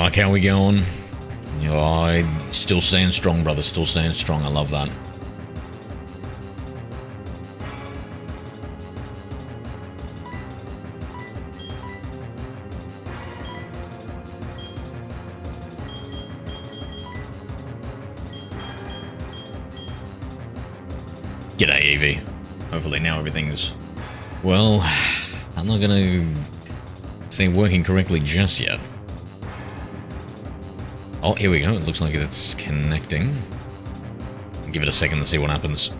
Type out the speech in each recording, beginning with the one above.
Mark, how we going? Oh, still staying strong, brother. Still staying strong. I love that. G'day, Evie. Hopefully now everything's... Well, I'm not gonna say working correctly just yet. Oh, here we go. It looks like it's connecting. Give it a second to see what happens.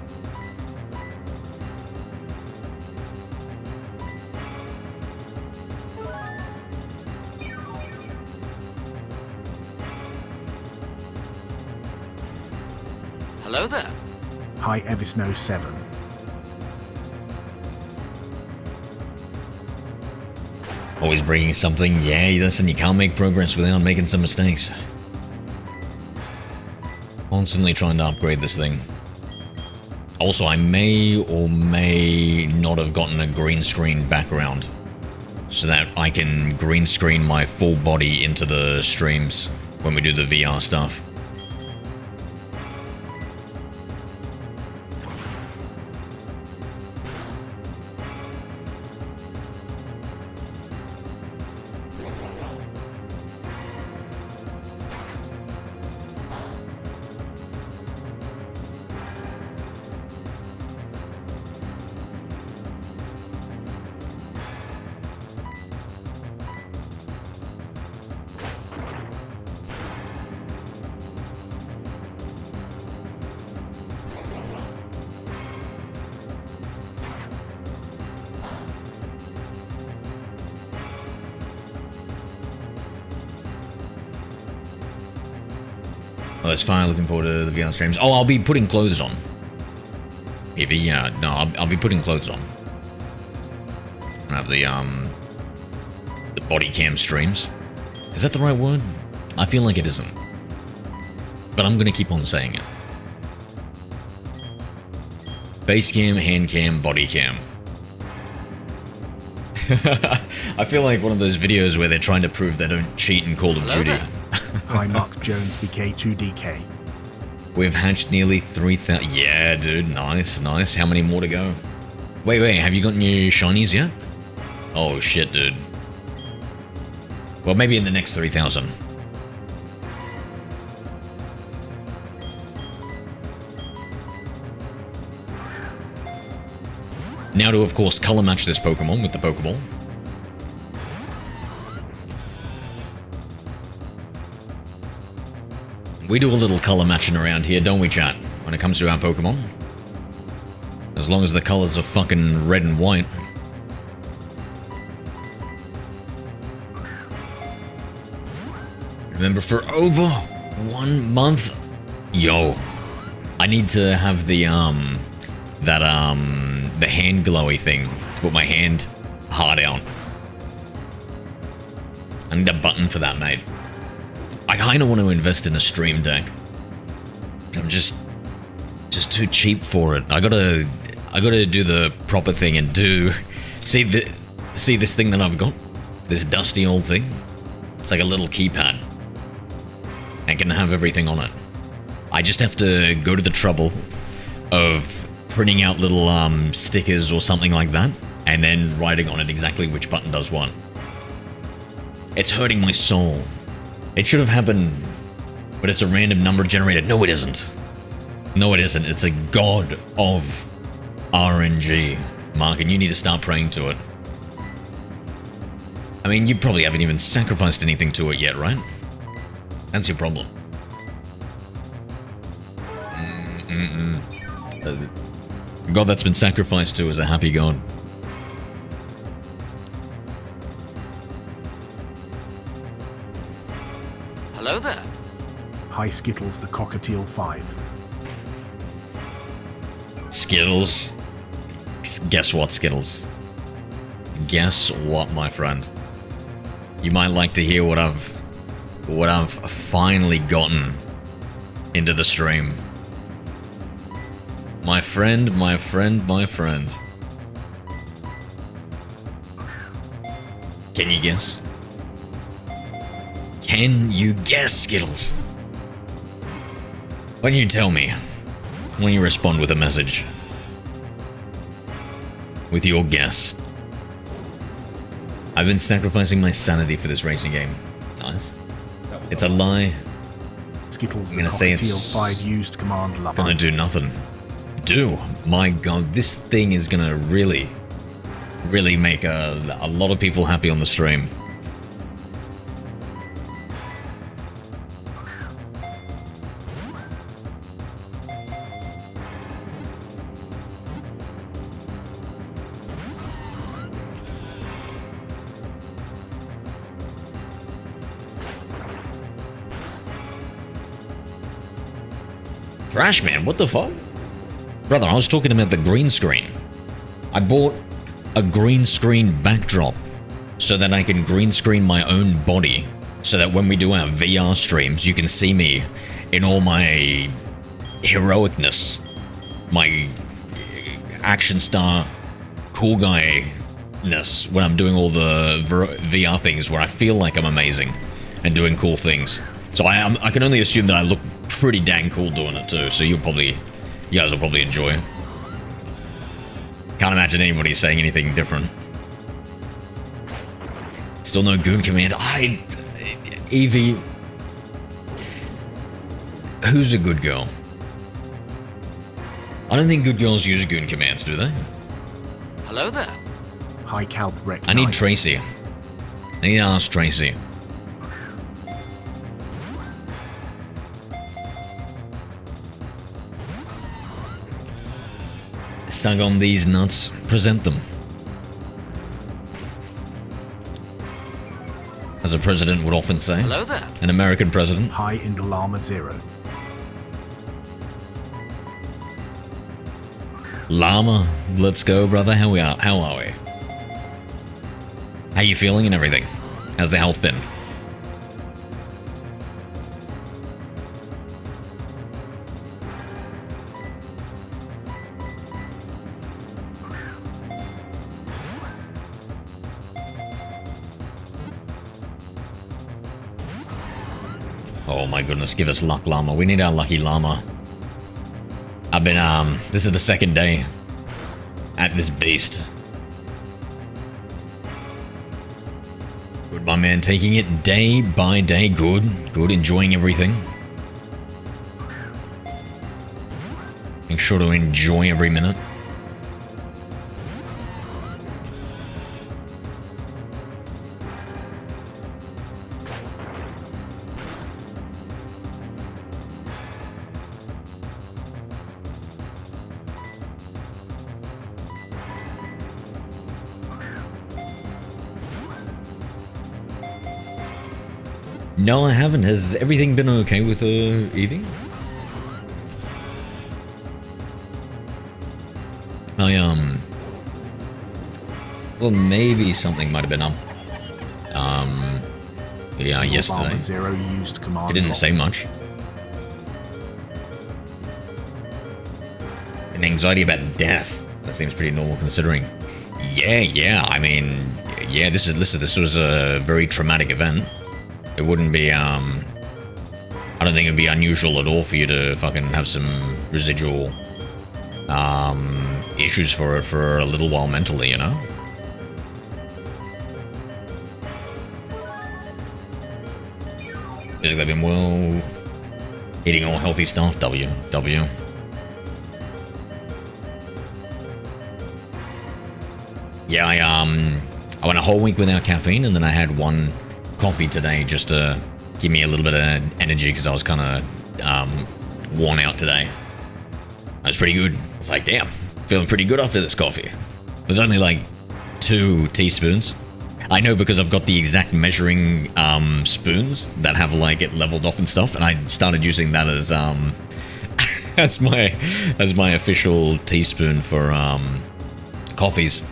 Hello there. Hi, Evisno7. Always bringing something. Yeah, listen, you can't make progress without making some mistakes. Constantly trying to upgrade this thing. Also, I may or may not have gotten a green screen background so that I can green screen my full body into the streams when we do the VR stuff. Well, that's fine. Looking forward to the VR streams. Oh, I'll be putting clothes on. Maybe, yeah. No, I'll be putting clothes on. I have the body cam streams. Is that the right word? I feel like it isn't. But I'm gonna keep on saying it. Base cam, hand cam, body cam. I feel like one of those videos where they're trying to prove they don't cheat in Call of Duty. Hi, Mark Jones BK2DK. We've hatched nearly 3,000. Yeah, dude, nice, nice. How many more to go? Wait, have you got new shinies yet? Oh shit, dude. Well, maybe in the next 3,000. Now to, of course, color match this Pokemon with the Pokeball. We do a little color matching around here, don't we, chat? When it comes to our Pokemon. As long as the colors are fucking red and white. Remember, for over 1 month? Yo. I need to have the, the hand glowy thing to put my hand hard out. I need a button for that, mate. I kind of want to invest in a stream deck. I'm just too cheap for it. I gotta do the proper thing and see this thing that I've got, this dusty old thing. It's like a little keypad. I can have everything on it. I just have to go to the trouble of printing out little stickers or something like that, and then writing on it exactly which button does what. It's hurting my soul. It should have happened, but it's a random number generated. No, it isn't. No, it isn't. It's a god of RNG, Mark, and you need to start praying to it. I mean, you probably haven't even sacrificed anything to it yet, right? That's your problem. The god that's been sacrificed to is a happy god. Hello there. Hi, Skittles the Cockatiel 5. Skittles. Guess what, Skittles? Guess what, my friend? You might like to hear what I've finally gotten into the stream. My friend. Can you guess? Can you guess, Skittles? Why don't you tell me? Why don't you respond with a message? With your guess. I've been sacrificing my sanity for this racing game. Nice. It's a lie. Skittles I'm the gonna say it's Cockatiel 5 used command love. gonna do nothing. My god, this thing is gonna really make a lot of people happy on the stream. Trash man, what the fuck? Brother, I was talking about the green screen. I bought a green screen backdrop so that I can green screen my own body so that when we do our VR streams, you can see me in all my heroicness, my action star cool guy-ness when I'm doing all the VR things where I feel like I'm amazing and doing cool things. So I can only assume that I look pretty dang cool doing it too, so you guys will probably enjoy it. Can't imagine anybody saying anything different. Still no goon command. Evie, who's a good girl? I don't think good girls use goon commands, do they? Hello there. High Calp Wreck. I need 9. Tracy. I need to ask Tracy. Stuck on these nuts, present them. As a president would often say. Hello there. An American president. High Indolama 0. Llama, let's go, brother. How are we? How you feeling and everything? How's the health been? Oh my goodness, give us luck, llama. We need our lucky llama. I've been, this is the second day at this beast. Good, my man, taking it day by day. Good, enjoying everything. Make sure to enjoy every minute. No, I haven't. Has everything been okay with Evie? Well, maybe something might have been up. Yeah, yesterday. 0 used command. It didn't say much. An anxiety about death. That seems pretty normal considering. Yeah. I mean, yeah. This was a very traumatic event. It wouldn't be, I don't think it'd be unusual at all for you to fucking have some residual, issues for a little while mentally, you know? Physically been well, eating all healthy stuff, W. Yeah, I went a whole week without caffeine, and then I had one coffee today just to give me a little bit of energy because I was kind of worn out today. It was pretty good. I was like, damn, feeling pretty good after this coffee. It was only like 2 teaspoons. I know because I've got the exact measuring spoons that have like it leveled off and stuff, and I started using that as as my official teaspoon for coffees,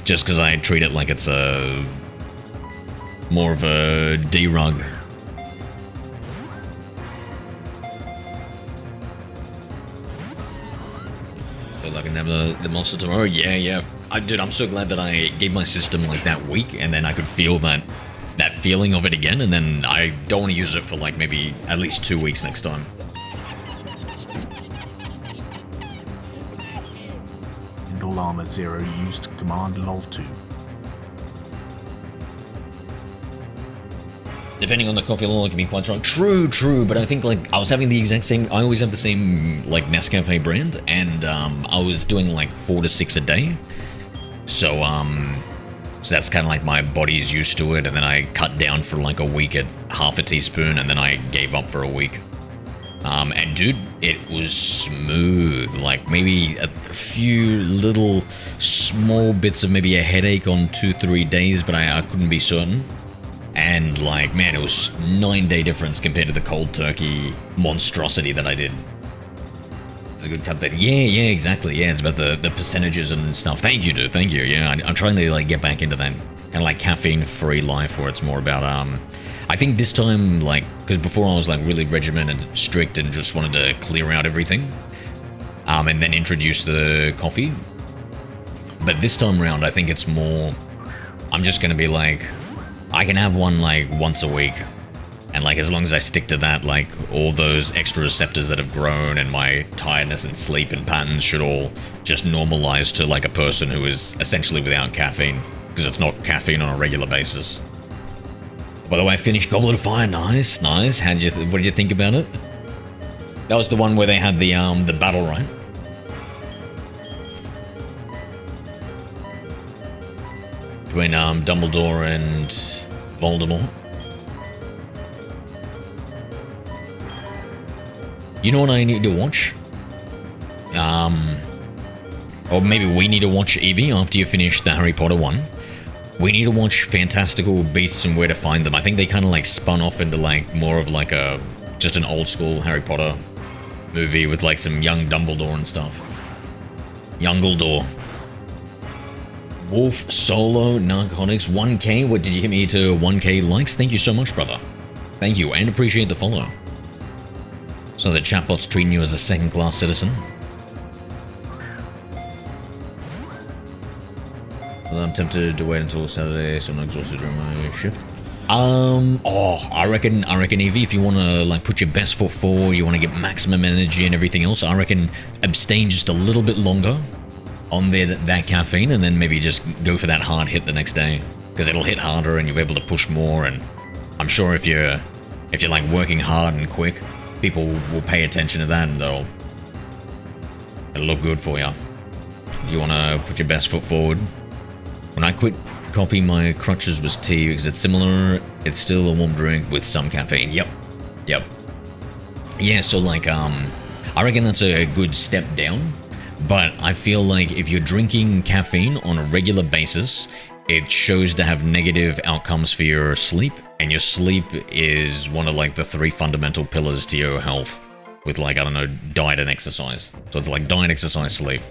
just because I treat it like it's a more of a D-rug. So like I can have the monster tomorrow. Yeah. Dude, I'm so glad that I gave my system like that week, and then I could feel that feeling of it again, and then I don't want to use it for like maybe at least 2 weeks next time. All Armored Zero used command lol2. Depending on the coffee level, it can be quite strong. True, but I think like I was having the exact same. I always have the same like Nescafe brand, and I was doing like 4 to 6 a day. So that's kind of like my body's used to it, and then I cut down for like a week at half a teaspoon, and then I gave up for a week. And dude, it was smooth. Like maybe a few little small bits of maybe a headache on 2-3 days, but I couldn't be certain. And like, man, it was 9-day difference compared to the cold turkey monstrosity that I did. It's a good cut there. Yeah, exactly. Yeah, it's about the percentages and stuff. Thank you, dude. Thank you. Yeah, I'm trying to like get back into that kind of like caffeine-free life where it's more about I think this time, like, because before I was like really regimented and strict and just wanted to clear out everything, and then introduce the coffee. But this time around, I think it's more, I'm just gonna be like, I can have one like once a week, and like as long as I stick to that, like all those extra receptors that have grown and my tiredness and sleep and patterns should all just normalize to like a person who is essentially without caffeine, because it's not caffeine on a regular basis. By the way, I finished Goblet of Fire. Nice. What did you think about it? That was the one where they had the battle, right? Between Dumbledore and Voldemort. You know what I need to watch? Or maybe we need to watch, Evie, after you finish the Harry Potter one. We need to watch Fantastical Beasts and Where to Find Them. I think they kind of like spun off into like more of like just an old school Harry Potter movie with like some young Dumbledore and stuff. Youngledore. Wolf Solo Narcotics 1K. What did you hit me to 1K likes? Thank you so much, brother. Thank you, and appreciate the follow. So the chatbot's treating you as a second-class citizen. Well, I'm tempted to wait until Saturday, so I'm not exhausted during my shift. I reckon, Evie, if you want to like put your best foot forward, you want to get maximum energy and everything else, I reckon abstain just a little bit longer on that caffeine, and then maybe just go for that hard hit the next day, because it'll hit harder and you'll be able to push more. And I'm sure if you're like working hard and quick, people will pay attention to that, and it'll look good for you. You want to put your best foot forward. When I quit coffee, my crutches was tea because it's similar. It's still a warm drink with some caffeine. Yep. Yeah, so like, I reckon that's a good step down. But I feel like if you're drinking caffeine on a regular basis, it shows to have negative outcomes for your sleep. And your sleep is one of like the 3 fundamental pillars to your health with like, I don't know, diet and exercise. So it's like diet, exercise, sleep.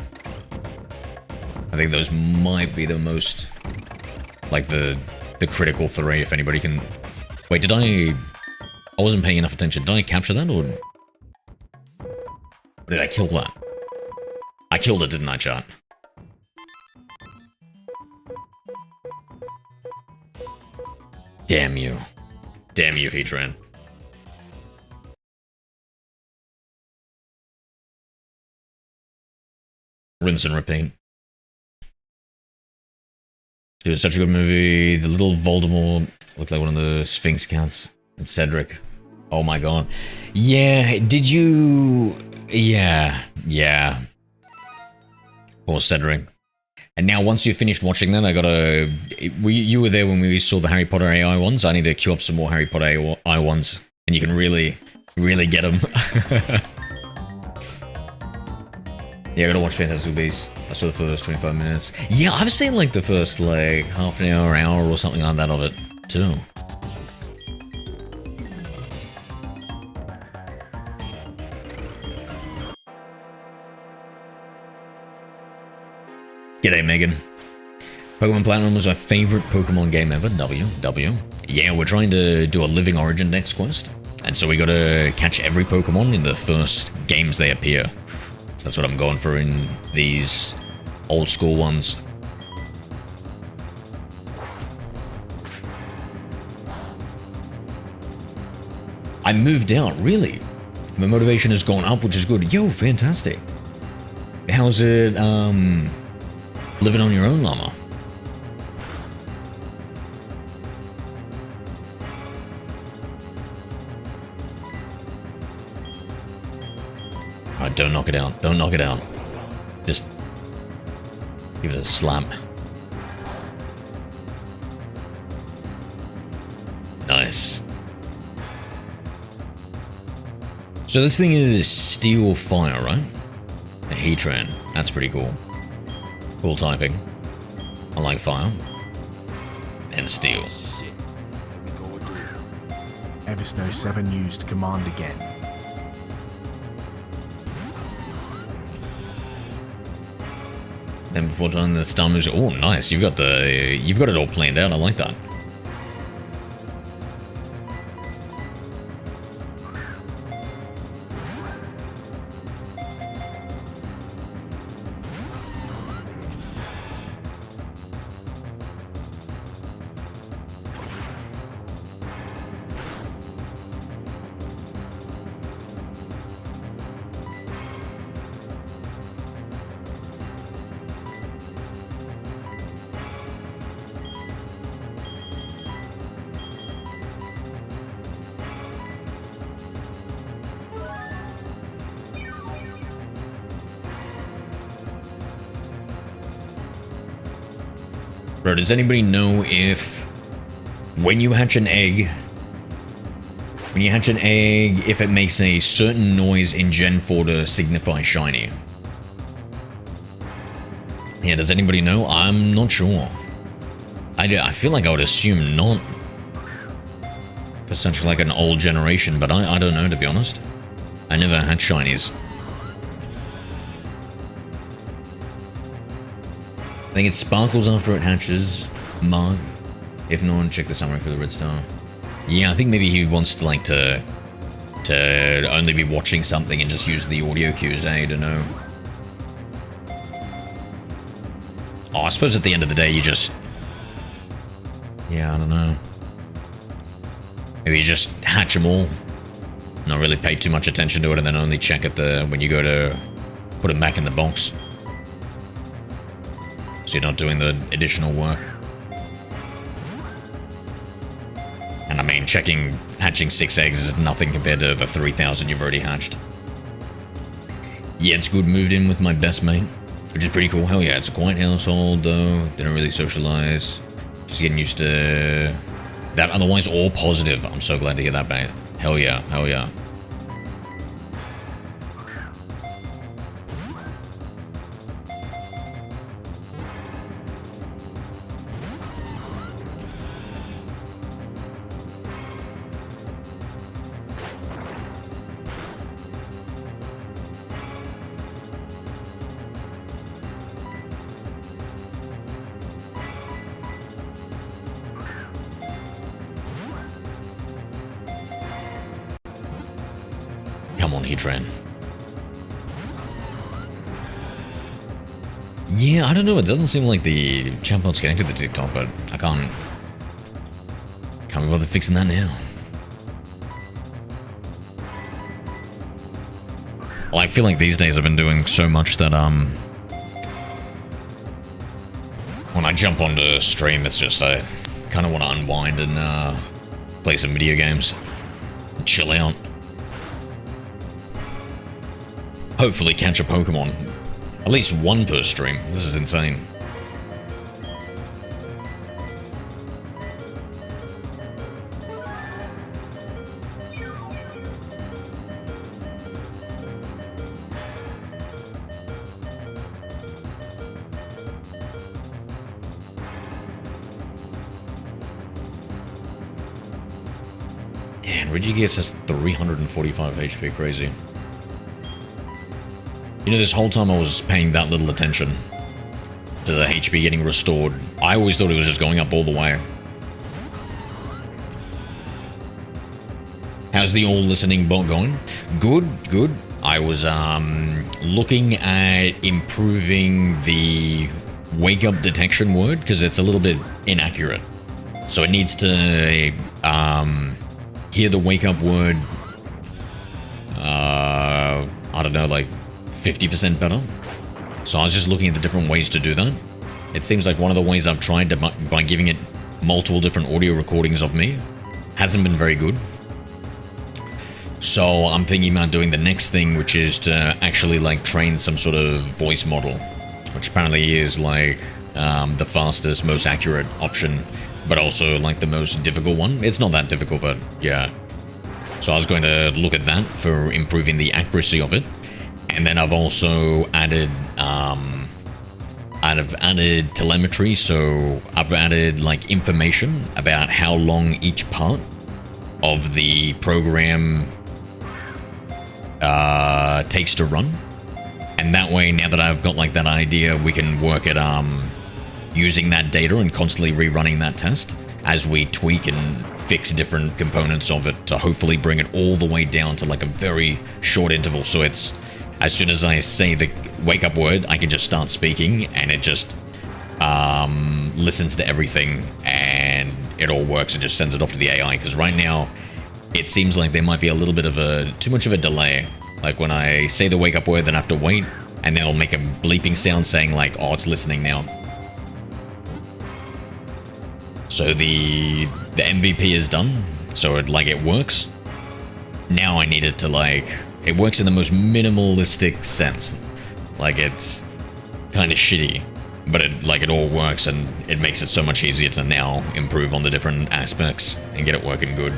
I think those might be the most, like the critical 3, if anybody can... Wait, I wasn't paying enough attention. Did I capture that, or did I kill that? I killed it, didn't I, chat? Damn you. Damn you, Heatran. Rinse and repeat. It was such a good movie. The little Voldemort looked like one of the Sphinx cats. And Cedric. Oh my god. Yeah, did you... Yeah. Poor Cedric. And now once you finished watching that, I gotta... You were there when we saw the Harry Potter AI ones. I need to queue up some more Harry Potter AI ones. And you can really get them. Yeah, I gotta watch Fantastic Beasts. I saw the first 25 minutes. Yeah, I was saying like the first like half an hour or something like that of it too. G'day, Megan. Pokemon Platinum was my favorite Pokemon game ever. W. Yeah, we're trying to do a Living Origin next quest. And so we gotta catch every Pokemon in the first games they appear. So that's what I'm going for in these old school ones. I moved out, really? My motivation has gone up, which is good. Yo, fantastic. How's it, living on your own, llama? Alright, don't knock it out. Don't knock it out. Just give it a slap. Nice. So this thing is steel fire, right? A Heatran. That's pretty cool. Cool typing. I like fire. And steel. Eversnow 7 used command again. Then before done the star moves. Oh, nice. You've got it all planned out. I like that. Bro, does anybody know if when you hatch an egg, if it makes a certain noise in Gen 4 to signify shiny? Yeah, does anybody know? I'm not sure. I feel like I would assume not. For such like an old generation, but I don't know, to be honest. I never had shinies. I think it sparkles after it hatches. Mark. If not, check the summary for the red star. Yeah, I think maybe he wants to like to only be watching something and just use the audio cues. I don't know. Oh, I suppose at the end of the day, you just... Yeah, I don't know. Maybe you just hatch them all. Not really pay too much attention to it, and then only check at the when you go to put them back in the box. So you're not doing the additional work. And I mean, hatching 6 eggs is nothing compared to the 3,000 you've already hatched. Yeah, it's good. Moved in with my best mate, which is pretty cool. Hell yeah, it's a quiet household though. Didn't really socialize. Just getting used to that. Otherwise, all positive. I'm so glad to hear that, mate. Hell yeah, hell yeah. Come on, Heatran. Yeah, I don't know. It doesn't seem like the chatbot's connected to TikTok, but I can't be bothered fixing that now. Well, I feel like these days I've been doing so much that when I jump onto stream, it's just I kind of want to unwind and play some video games, chill out. Hopefully catch a Pokemon. At least one per stream. This is insane. Man, Regigigas has 345 HP, crazy. You know, this whole time I was paying that little attention to the HP getting restored. I always thought it was just going up all the way. How's the all-listening bot going? Good, good. I was looking at improving the wake-up detection word, because it's a little bit inaccurate. So it needs to hear the wake-up word I don't know, like 50% better. So I was just looking at the different ways to do that. It seems like one of the ways I've tried to, by giving it multiple different audio recordings of me, hasn't been very good. So I'm thinking about doing the next thing, which is to actually like train some sort of voice model, which apparently is like the fastest, most accurate option, but also like the most difficult one. It's not that difficult, but yeah. So I was going to look at that for improving the accuracy of it. And then I've also added added telemetry, so I've added like information about how long each part of the program takes to run. And that way, now that I've got like that idea, we can work at using that data and constantly rerunning that test as we tweak and fix different components of it to hopefully bring it all the way down to like a very short interval. So it's, as soon as I say the wake up word, I can just start speaking and it just listens to everything and it all works and just sends it off to the AI. Because right now, it seems like there might be a little bit of too much of a delay. Like when I say the wake up word, then I have to wait, and then I'll make a bleeping sound saying like, oh, it's listening now. So the MVP is done, so it works. Now I need it to like, it works in the most minimalistic sense. Like it's kind of shitty, but it all works and it makes it so much easier to now improve on the different aspects and get it working good.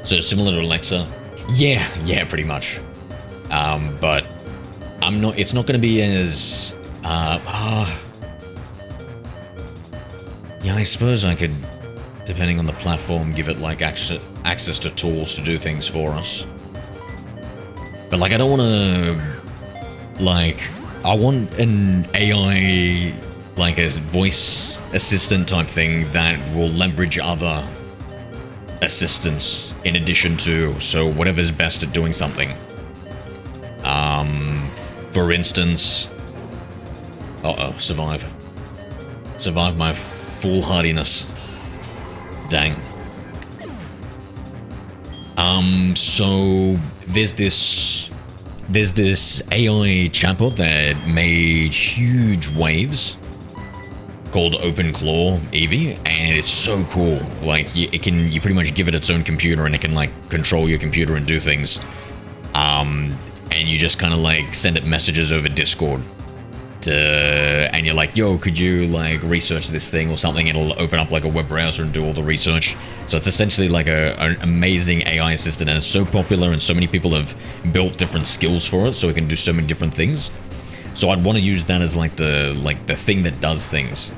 So similar to Alexa, yeah, pretty much. But it's not going to be as, yeah, I suppose I could, depending on the platform, give it like access to tools to do things for us. But like, I don't want to, like, I want an AI, like a voice assistant type thing that will leverage other assistants in addition to, so whatever's best at doing something. For instance, survive my foolhardiness. Dang. So there's this AI chatbot that made huge waves called OpenClaw Eevee, and it's so cool. Like you pretty much give it its own computer and it can like control your computer and do things. And you just kind of like send it messages over Discord and you're like, yo, could you like research this thing or something? It'll open up like a web browser and do all the research. So it's essentially like an amazing AI assistant, and it's so popular and so many people have built different skills for it, so it can do so many different things. So I'd want to use that as like the thing that does things,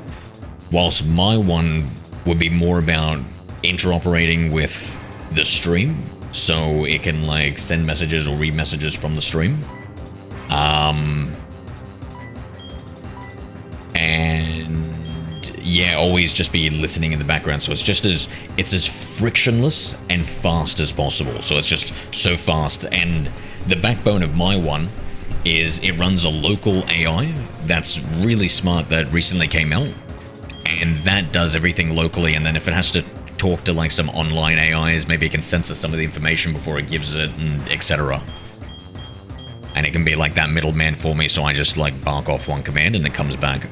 whilst my one would be more about interoperating with the stream, so it can like send messages or read messages from the stream. And yeah, always just be listening in the background. So it's as frictionless and fast as possible. So it's just so fast. And the backbone of my one is it runs a local AI that's really smart that recently came out. And that does everything locally. And then if it has to talk to like some online AIs, maybe it can censor some of the information before it gives it, and etc. And it can be like that middleman for me, so I just like bark off one command and it comes back.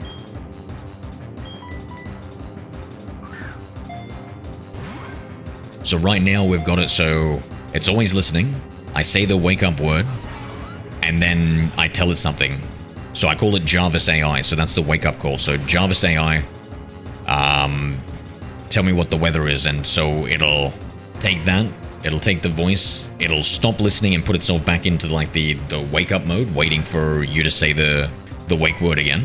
So right now we've got it so it's always listening. I say the wake up word and then I tell it something. So I call it Jarvis AI, so that's the wake up call. So Jarvis AI, tell me what the weather is, and so it'll take that, it'll take the voice, it'll stop listening and put itself back into like the wake up mode, waiting for you to say the wake word again,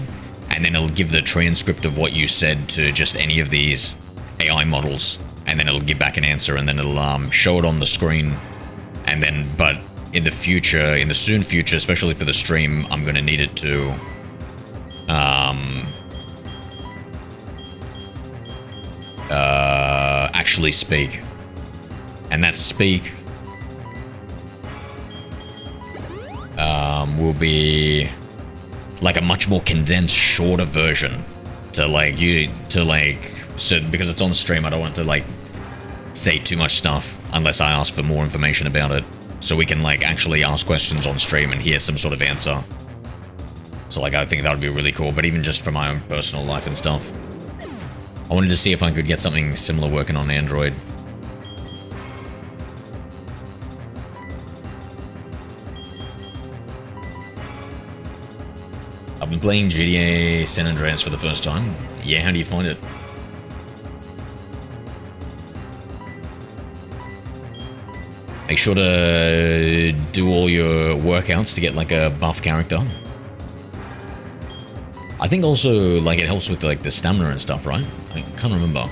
and then it'll give the transcript of what you said to just any of these AI models, and then it'll give back an answer, and then it'll show it on the screen. And then, but in the future, in the soon future, especially for the stream, I'm gonna need it to actually speak. And that speak will be like a much more condensed, shorter version so because it's on the stream, I don't want to like say too much stuff unless I ask for more information about it. so we can like actually ask questions on stream and hear some sort of answer. So like I think that would be really cool, but even just for my own personal life and stuff. I wanted to see if I could get something similar working on Android. I've been playing GTA San Andreas for the first time. Yeah, how do you find it? Make sure to do all your workouts to get like a buff character. I think also like it helps with like the stamina and stuff, right? I can't remember.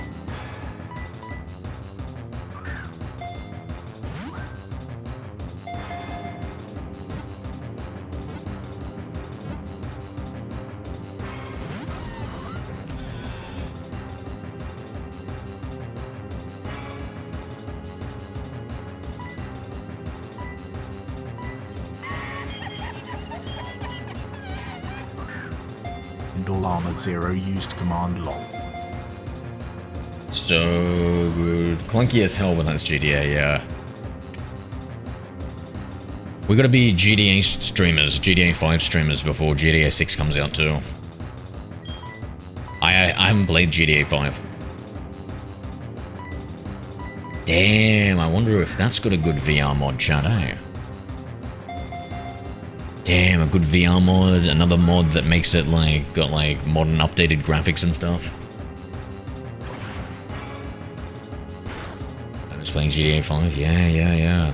All Armored Zero used command lol. So good. Clunky as hell when that's GTA, yeah. We gotta be GTA streamers, GTA 5 streamers before GTA 6 comes out too. I haven't played GTA 5. Damn, I wonder if that's got a good VR mod, chat, eh? Damn, a good VR mod, another mod that makes it like, got like modern updated graphics and stuff. I was playing GTA 5, yeah.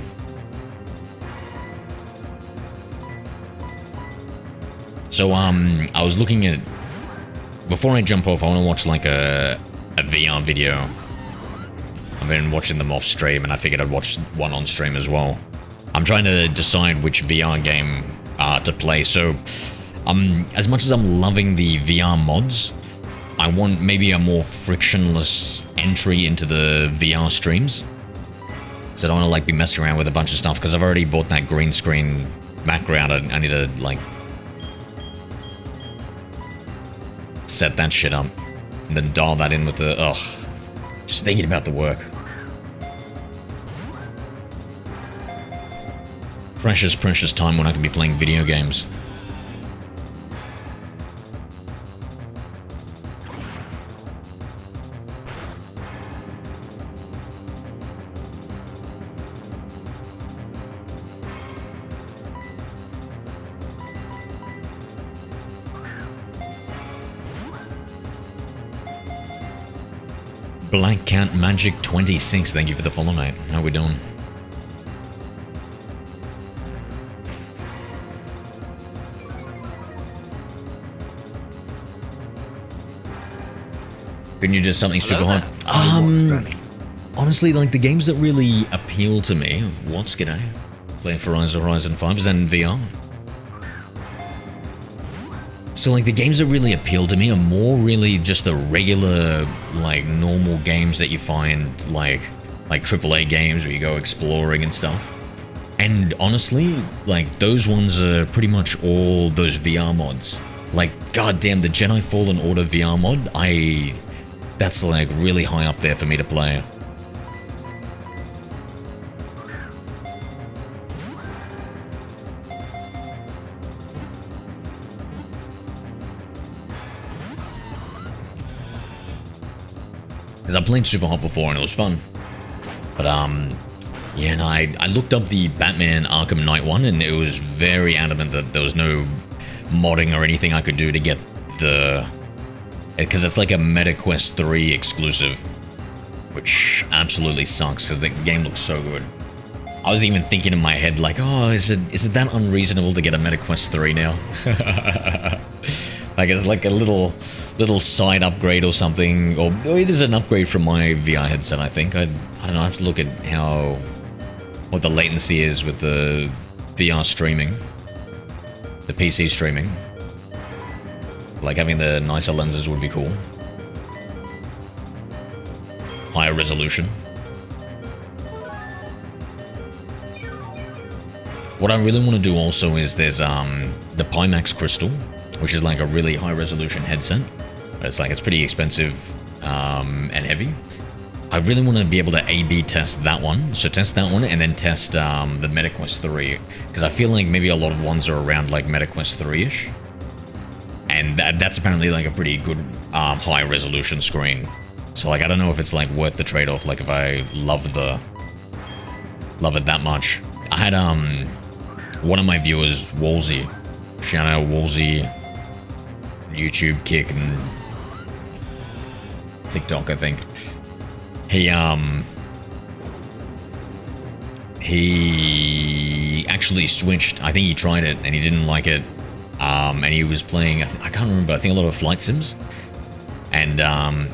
So, I was looking at, before I jump off, I want to watch like a VR video. I've been watching them off stream and I figured I'd watch one on stream as well. I'm trying to decide which VR game to play. So, as much as I'm loving the VR mods, I want maybe a more frictionless entry into the VR streams. So I don't want to like be messing around with a bunch of stuff because I've already bought that green screen background. I need to like set that shit up and then dial that in with the just thinking about the work. Precious time when I can be playing video games. Black Cat Magic 26, thank you for the follow, mate. How we doing? Couldn't you just something super hot? Honestly, like the games that really appeal to me. What's g'day? Playing for Horizon 5 is in VR. So like the games that really appeal to me are more really just the regular, like normal games that you find like AAA games where you go exploring and stuff. And honestly, like those ones are pretty much all those VR mods. Like goddamn, the Jedi Fallen Order VR mod, that's like really high up there for me to play. Because I played Super Hot before and it was fun. But yeah, no, I looked up the Batman Arkham Knight one and it was very adamant that there was no modding or anything I could do to get the... Because it's like a MetaQuest 3 exclusive, which absolutely sucks because the game looks so good. I was even thinking in my head like, oh, is it that unreasonable to get a MetaQuest 3 now? Like it's like a little side upgrade or something, or it is an upgrade from my VR headset, I think. I don't know, I have to look at what the latency is with the VR streaming, the PC streaming. Like having the nicer lenses would be cool. Higher resolution. What I really want to do also is there's the Pimax Crystal, which is like a really high resolution headset. It's pretty expensive and heavy. I really want to be able to A/B test that one. So test that one and then test the MetaQuest 3. Because I feel like maybe a lot of ones are around like MetaQuest 3-ish. And that's apparently like a pretty good high resolution screen. So like I don't know if it's like worth the trade-off, like if I love it that much. I had one of my viewers, Wolsey. Shout out Wolsey, YouTube, Kick, and TikTok, I think. He actually switched. I think he tried it and he didn't like it. And he was playing, I can't remember, I think a lot of flight sims. And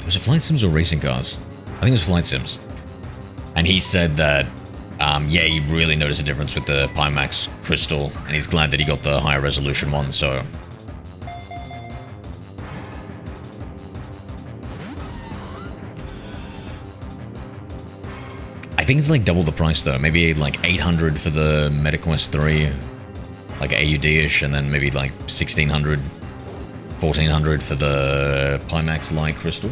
was it flight sims or racing cars? I think it was flight sims. And he said that, yeah, he really noticed a difference with the Pimax Crystal, and he's glad that he got the higher resolution one, so... I think it's like double the price though, maybe like 800 for the MetaQuest 3, like AUD-ish, and then maybe like 1600, 1400 for the Pimax Light Crystal.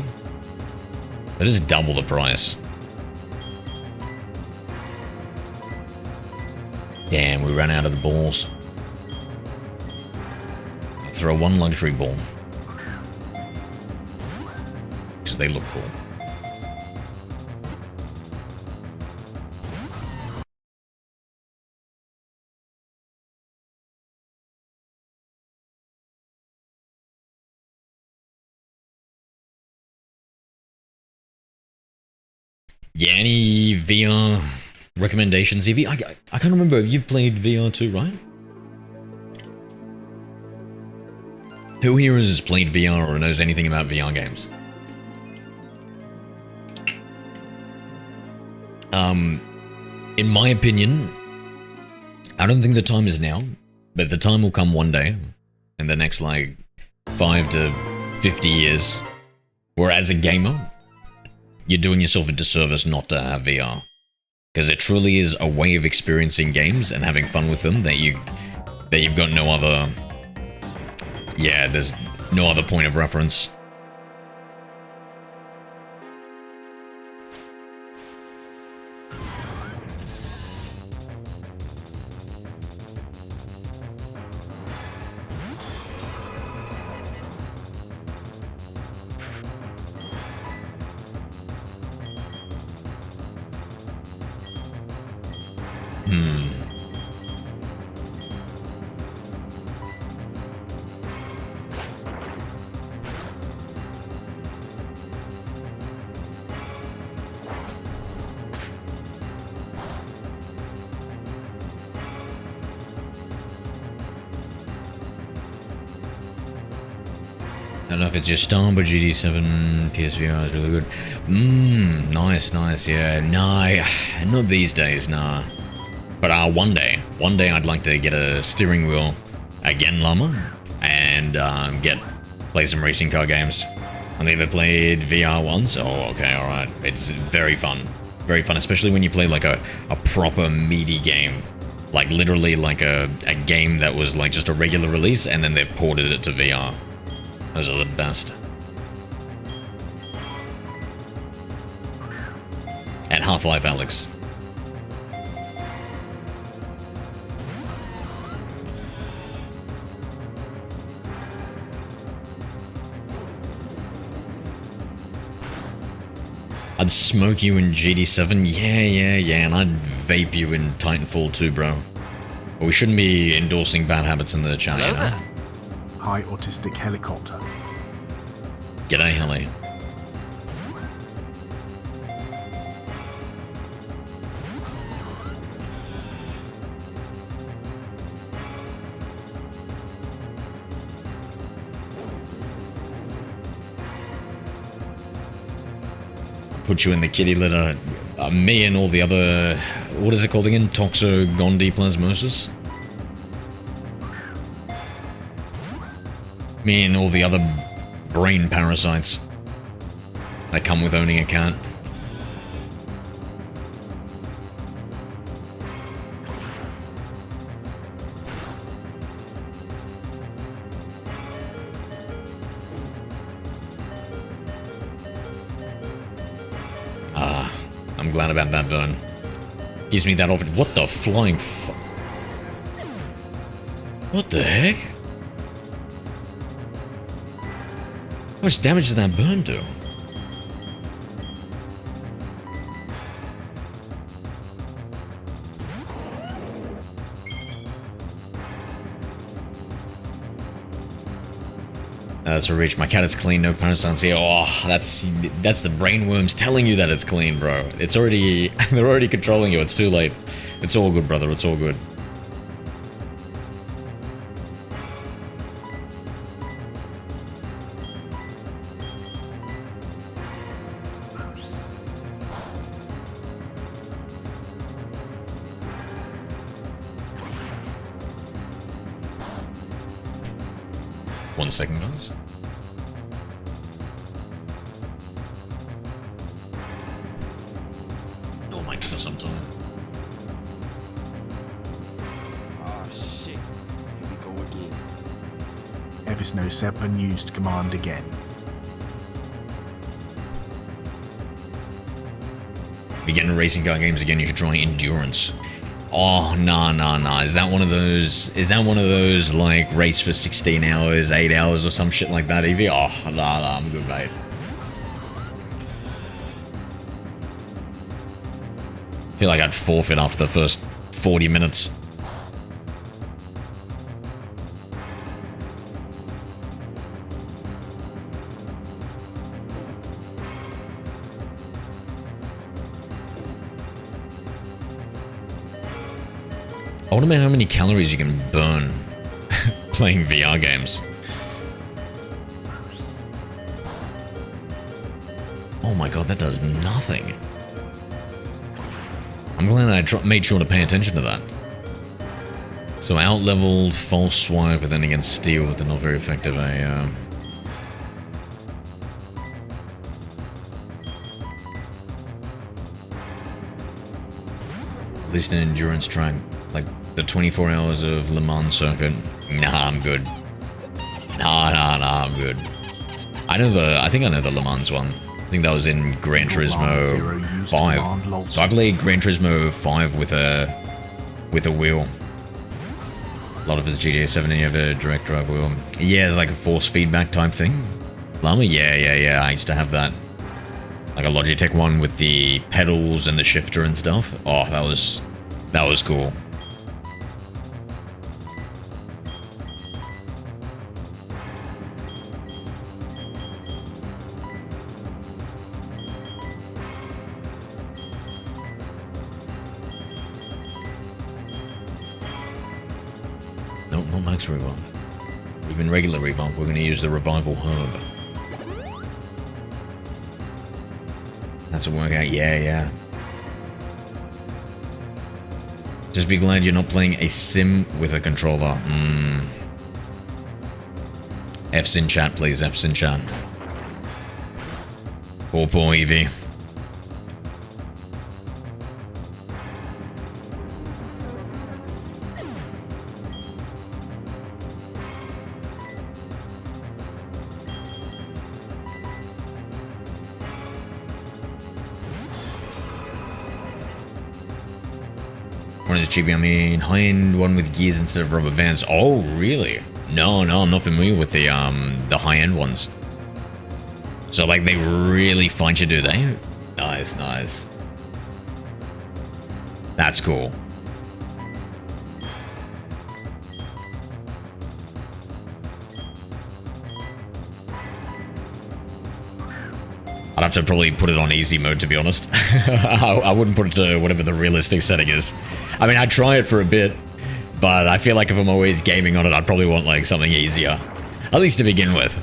That is double the price. Damn, we ran out of the balls. I'll throw one luxury ball. Because they look cool. Yeah, any VR recommendations, Evie? I can't remember if you've played VR too, right? Who here has played VR or knows anything about VR games? In my opinion, I don't think the time is now, but the time will come one day, in the next like 5 to 50 years, where as a gamer, you're doing yourself a disservice not to have VR. Because it truly is a way of experiencing games and having fun with them that you've got no other... Yeah, there's no other point of reference. I don't know if it's your Star, but GD7 PSVR is really good. Nice, yeah. Nah, not these days, nah. But one day I'd like to get a steering wheel again, Llama, and play some racing car games. I've never played VR once. Oh, okay, alright. It's very fun, especially when you play like a proper meaty game. Like literally like a game that was like just a regular release and then they've ported it to VR. Those are the best. And Half-Life Alyx. I'd smoke you in GD7, yeah, and I'd vape you in Titanfall 2, bro. But we shouldn't be endorsing bad habits in the chat, you know? High autistic helicopter. G'day, Heli. Put you in the kitty litter. Me and all the other... What is it called again? Toxogondiplasmosis? Me and all the other brain parasites that come with owning a cat. I'm glad about that burn. Gives me that option. What the flying What the heck? How much damage did that burn do? That's a reach. My cat is clean, no parasites here. Oh, that's the brainworms telling you that it's clean, bro. It's already they're already controlling you. It's too late. It's all good, brother. It's all good. One second, guys. Oh my goodness, I'm tired. Oh shit. Here we go again. Evisno 7 used command again. Begin racing car games again, you should try endurance. Oh, nah. Is that one of those, like, race for 16 hours, 8 hours, or some shit like that, Evie? Oh, nah, I'm good, mate. I feel like I'd forfeit after the first 40 minutes. I wonder how many calories you can burn playing VR games. Oh my god, that does nothing. I'm glad I made sure to pay attention to that. So out-leveled, false swipe, but then against steel, they're not very effective. At least an endurance track, like the 24 hours of Le Mans circuit. Nah, I'm good. Nah, I'm good. I think I know the Le Mans one. I think that was in Gran Turismo 5. So I played Gran Turismo 5 with a wheel. A lot of it's GTA 7 and you have a direct drive wheel. Yeah, it's like a force feedback type thing. Llama? Yeah. I used to have that. Like a Logitech one with the pedals and the shifter and stuff. Oh, that was cool. Nope, not max revive. Even regular revive, we're going to use the revival herb. That's a workout, yeah. Just be glad you're not playing a sim with a controller. F's in chat, please. F's in chat. Poor Eevee. One is cheapy, I mean high-end one with gears instead of rubber bands. Oh, really? No, I'm not familiar with the high-end ones. So, like, they really fight you, do they? Nice. That's cool. I'd have to probably put it on easy mode, to be honest. I wouldn't put it to whatever the realistic setting is. I mean, I'd try it for a bit, but I feel like if I'm always gaming on it, I'd probably want, like, something easier. At least to begin with.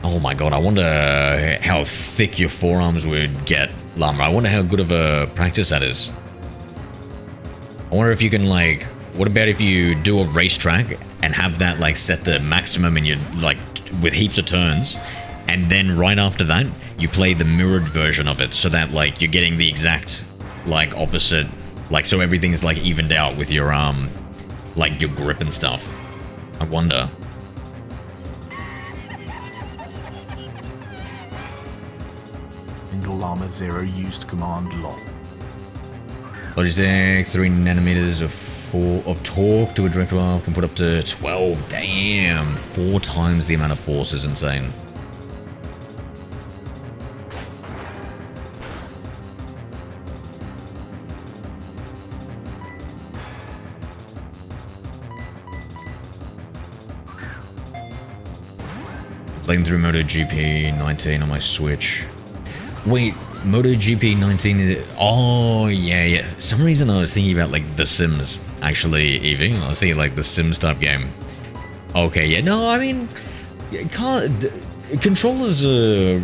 Oh my god, I wonder how thick your forearms would get, Llama. I wonder how good of a practice that is. I wonder if you can, like... What about if you do a racetrack and have that, like, set to maximum and you're, like... with heaps of turns, and then right after that you play the mirrored version of it so that like you're getting the exact like opposite, like so everything's like evened out with your like your grip and stuff. I wonder. Indle Armor 0 used command lol. Logitech, 3 nanometers of torque to a direct valve, can put up to 12. Damn, 4 times the amount of force is insane. Playing through MotoGP 19 on my Switch. Wait, MotoGP 19 oh, yeah. For some reason I was thinking about, like, The Sims, actually, Evie. I was thinking, like, The Sims type game. Okay, yeah, no, I mean... controllers are...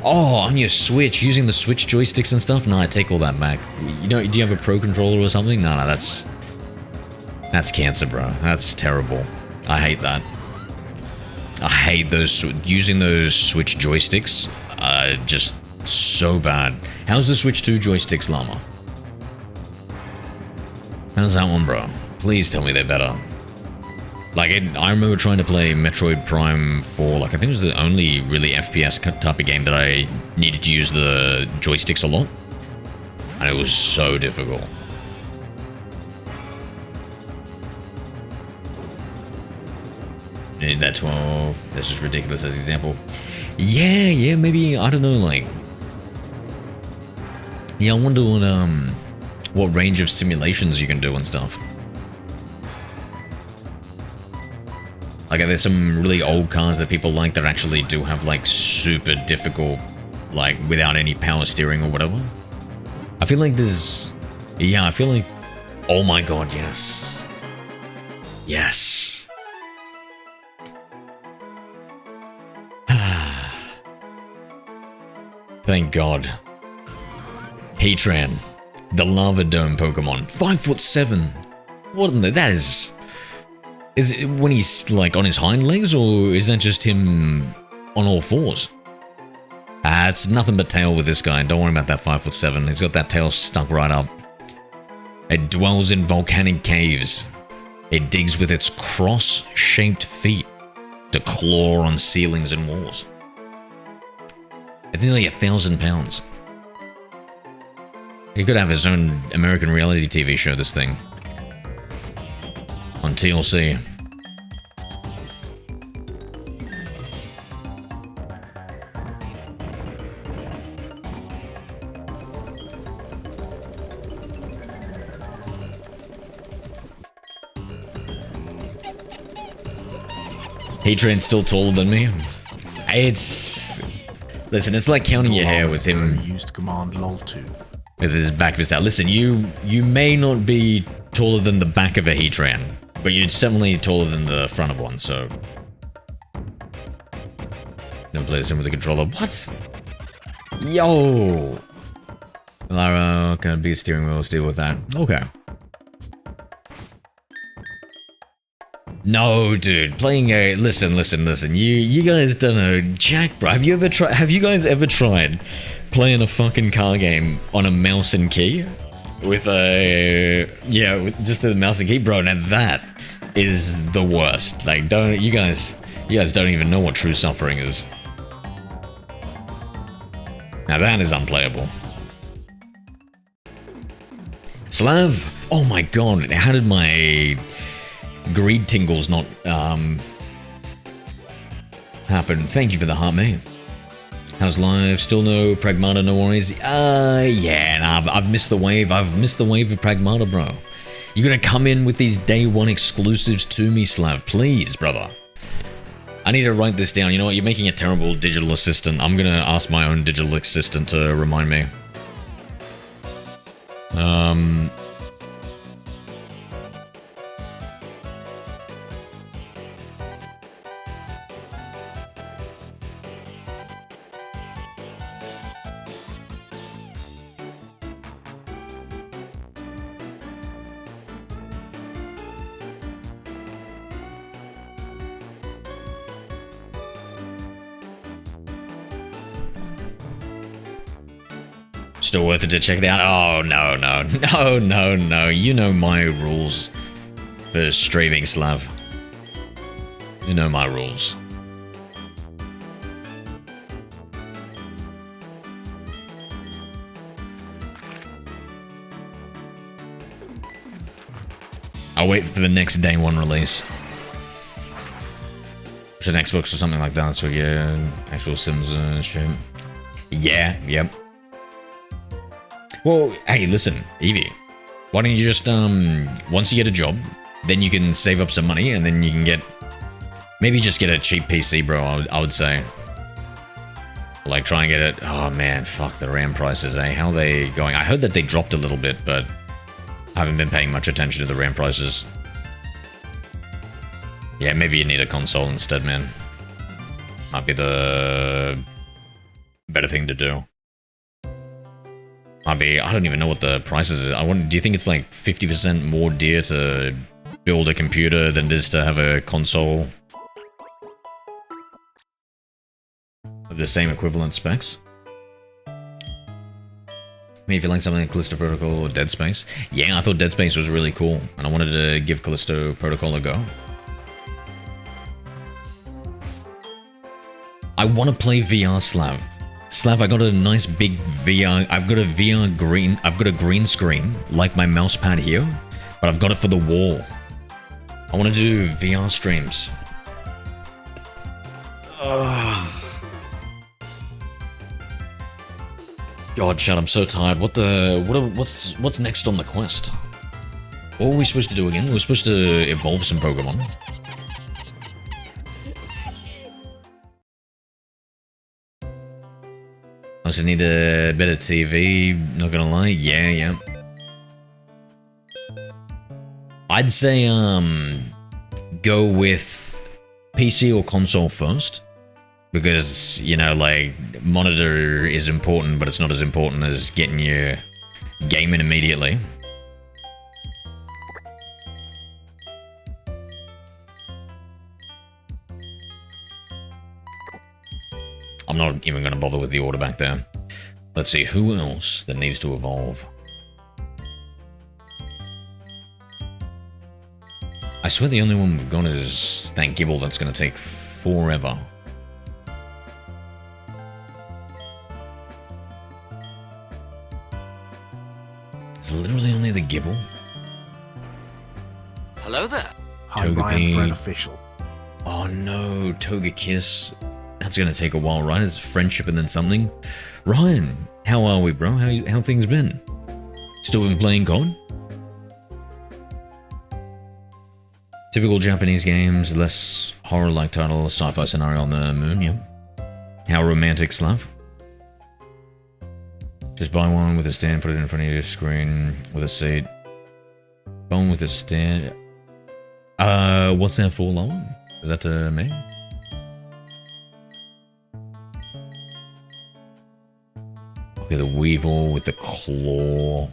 Oh, on your Switch, using the Switch joysticks and stuff? No, I take all that back. You know, do you have a Pro Controller or something? No, that's... That's cancer, bro. That's terrible. I hate that. I hate those... Using those Switch joysticks. Just... so bad. How's the Switch 2 joysticks, Llama? How's that one, bro? Please tell me they're better. Like, I remember trying to play Metroid Prime 4, like, I think it was the only really FPS type of game that I needed to use the joysticks a lot. And it was so difficult. Need that 12. That's just ridiculous as an example. Yeah, maybe, I don't know, like... Yeah, I wonder what range of simulations you can do and stuff. Like, there's some really old cars that people like that actually do have, like, super difficult, like, without any power steering or whatever. I feel like there's... Yeah, I feel like... Oh my god, yes. Yes. Thank God. Heatran, the Lava Dome Pokemon, 5'7". What in the... That is... Is it when he's, like, on his hind legs, or is that just him on all fours? It's nothing but tail with this guy. Don't worry about that 5'7". He's got that tail stuck right up. It dwells in volcanic caves. It digs with its cross-shaped feet to claw on ceilings and walls. It's nearly 1,000 pounds. He could have his own American reality TV show, this thing. On TLC. Heatran's still taller than me. It's... Listen, it's like counting your hair with him. Used command lol 2. With his back of his tail. Listen, you may not be taller than the back of a Heatran, but you're certainly taller than the front of one, so... Never played a sim with a controller. What? Yo! Lara, can be a steering wheel, let's deal with that. Okay. No, dude, playing a... Listen. You guys don't know jack, bro. Have you guys ever tried playing a fucking car game on a mouse and key? With a... Yeah, with just a mouse and key? Bro, now that is the worst. Like, you guys don't even know what true suffering is. Now that is unplayable. Slav! Oh my god, how did my... greed tingles not happen? Thank you for the heart, mate. How's life? Still no Pragmata, no worries. Yeah, nah, I've missed the wave. I've missed the wave of Pragmata, bro. You gotta come in with these day one exclusives to me, Slav, please, brother. I need to write this down. You know what? You're making a terrible digital assistant. I'm gonna ask my own digital assistant to remind me. Still worth it to check it out? Oh, no. You know my rules for streaming, Slav. You know my rules. I'll wait for the next day one release. It's an Xbox or something like that, so yeah, actual Sims and shit. Yeah, yep. Well, hey, listen, Evie. Why don't you just, once you get a job, then you can save up some money, and then you can get... Maybe just get a cheap PC, bro, I would say. Like, try and get it... Oh, man, fuck the RAM prices, eh? How are they going? I heard that they dropped a little bit, but I haven't been paying much attention to the RAM prices. Yeah, maybe you need a console instead, man. Might be the better thing to do. Might be... I don't even know what the prices are. Do you think it's like 50% more dear to build a computer than it is to have a console of the same equivalent specs? I mean, if you like something like Callisto Protocol or Dead Space. Yeah, I thought Dead Space was really cool, and I wanted to give Callisto Protocol a go. I want to play VR, Slav. Slav, I got a nice big VR. I've got a green screen, like my mouse pad here, but I've got it for the wall. I want to do VR streams. God, Chad, I'm so tired. What's next on the quest? What were we supposed to do again? We were supposed to evolve some Pokemon. I also need a better TV, not gonna lie. Yeah. I'd say, go with PC or console first. Because, you know, like, monitor is important, but it's not as important as getting your game in immediately. I'm not even going to bother with the order back there. Let's see, who else that needs to evolve? I swear the only one we've got is Thank Gibble. That's going to take forever. It's literally only the Gibble. Hello there. Hi, Ryan, friend official. Oh no, Togekiss. That's gonna take a while, right? It's friendship and then something. Ryan, how are we, bro? How things been? Still been playing COD? Typical Japanese games, less horror-like title, sci-fi scenario on the moon, yeah. How romantic, Slav? Just buy one with a stand, put it in front of your screen with a seat. Phone with a stand. What's that for, Lowen? Is that me? Okay, the Weevil with the claw.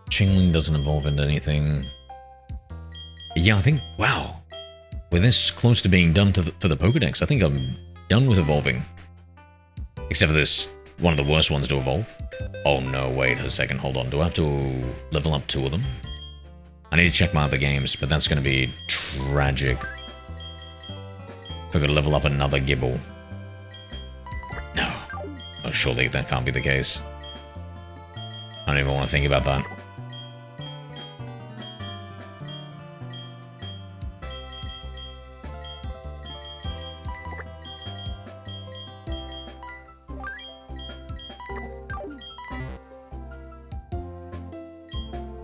Chingling doesn't evolve into anything. Yeah, I think, wow. We're this close to being done for the Pokedex. I think I'm done with evolving. Except for this, one of the worst ones to evolve. Oh no, wait a second, hold on. Do I have to level up 2 of them? I need to check my other games, but that's going to be tragic. If I gotta level up another Gibble. No. Oh, surely that can't be the case. I don't even want to think about that.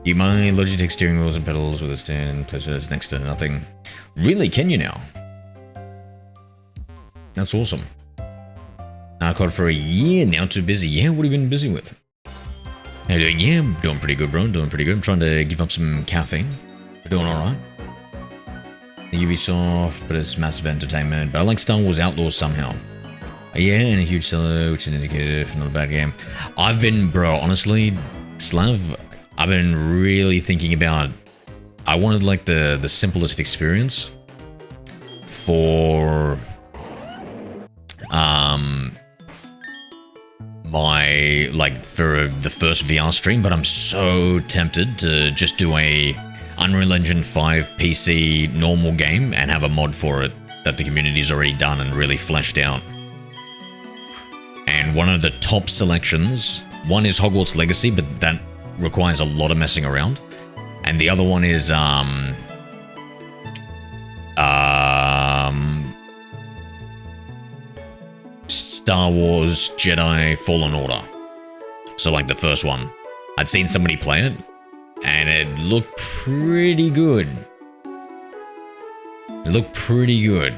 You mind Logitech steering wheels and pedals with a stand places next to nothing. Really, can you now? That's awesome. COD for a year now, too busy. Yeah, what have you been busy with? How you doing? Yeah, I'm doing pretty good, bro. Doing pretty good. I'm trying to give up some caffeine. We're doing alright. Ubisoft, but it's massive entertainment. But I like Star Wars Outlaws somehow. Yeah, and a huge seller, which is an indicator for not a bad game. I've been, bro, honestly, Slav, I've been really thinking about... I wanted, like, the simplest experience for... for the first VR stream, but I'm so tempted to just do a Unreal Engine 5 PC normal game and have a mod for it that the community's already done and really fleshed out. And And one of the top selections, one is Hogwarts Legacy, but that requires a lot of messing around. And the other one is Star Wars Jedi Fallen Order. So like the first one. I'd seen somebody play it, and it looked pretty good. It looked pretty good.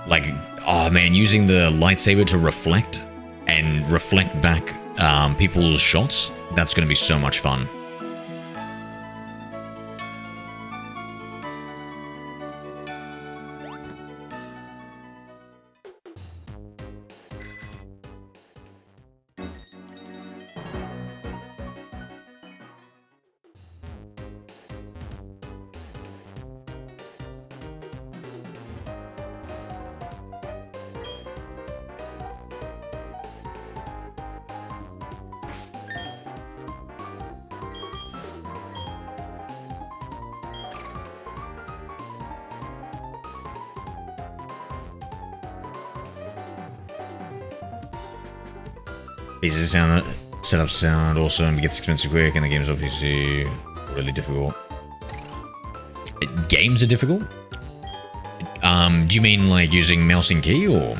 Like, oh man, using the lightsaber to reflect and reflect back people's shots, that's going to be so much fun. Pieces sound, setup sound awesome, it gets expensive quick, and the game's obviously really difficult. Games are difficult? Do you mean like using mouse and key, or?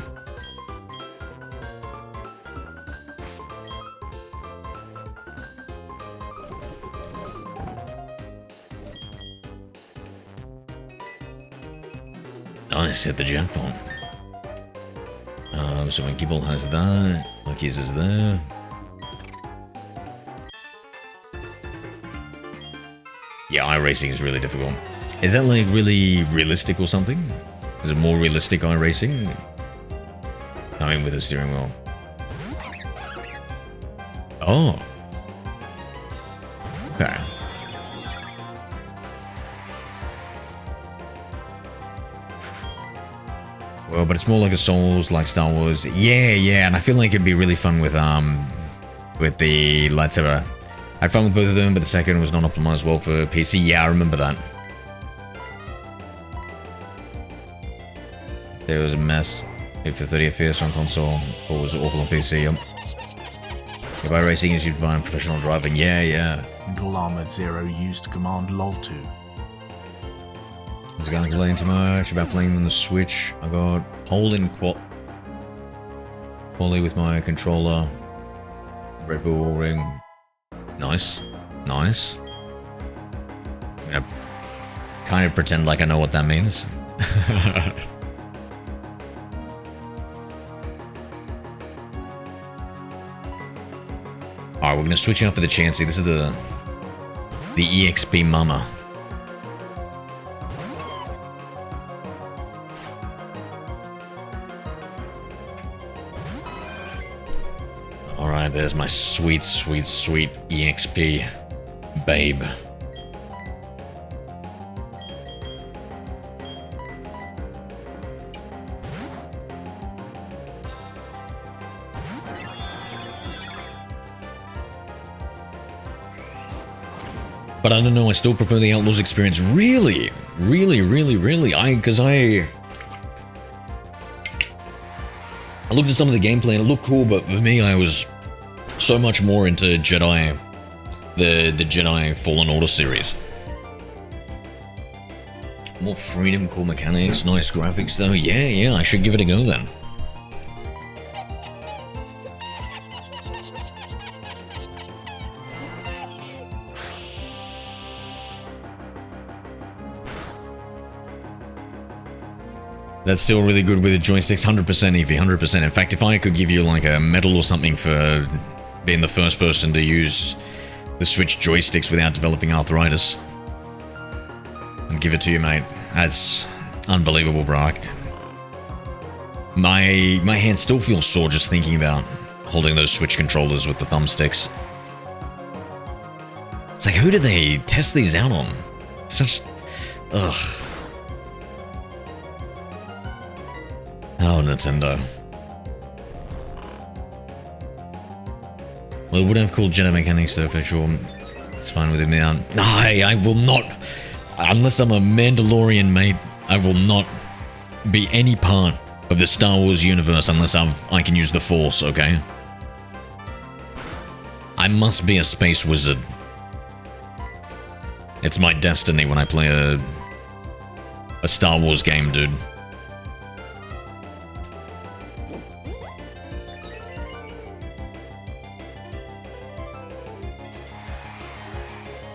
Nice, hit the jackpot. So when Gibble has that, Lucky's is there. Yeah, iRacing is really difficult. Is that like really realistic or something? Is it more realistic iRacing? I mean, with a steering wheel. Oh. Okay. Well, but it's more like a Souls, like Star Wars. Yeah, and I feel like it'd be really fun with the lightsaber. I had fun with both of them, but the second was not optimized well for PC. Yeah, I remember that. There was a mess. If for 30 FPS on console, or was awful on PC. If iRacing is used by professional driving, yeah. All Armored Zero used Command LOL 2. I was going to complain too much about playing on the Switch. I got hold in quality with my controller. Red Bull ring. Nice. I'm gonna kind of pretend like I know what that means. Alright, we're gonna switch out for the Chansey. This is the EXP Mama. Alright, there's my sweet EXP babe. But I don't know, I still prefer the Outlaws experience. Really? Because I looked at some of the gameplay and it looked cool, but for me, I was so much more into Jedi, the Jedi Fallen Order series. More freedom, cool mechanics, nice graphics though. Yeah, I should give it a go then. That's still really good with the joysticks, 100% Eevee, 100%. In fact, if I could give you like a medal or something for being the first person to use the Switch joysticks without developing arthritis, I'd give it to you, mate. That's unbelievable, bro. My hand still feels sore just thinking about holding those Switch controllers with the thumbsticks. It's like, who did they test these out on? Such... ugh. Oh, Nintendo. Well, it would have cool Jedi mechanics though, for sure. It's fine with me out. No, I will not. Unless I'm a Mandalorian, mate, I will not be any part of the Star Wars universe unless I can use the Force, okay? I must be a space wizard. It's my destiny when I play a Star Wars game, dude.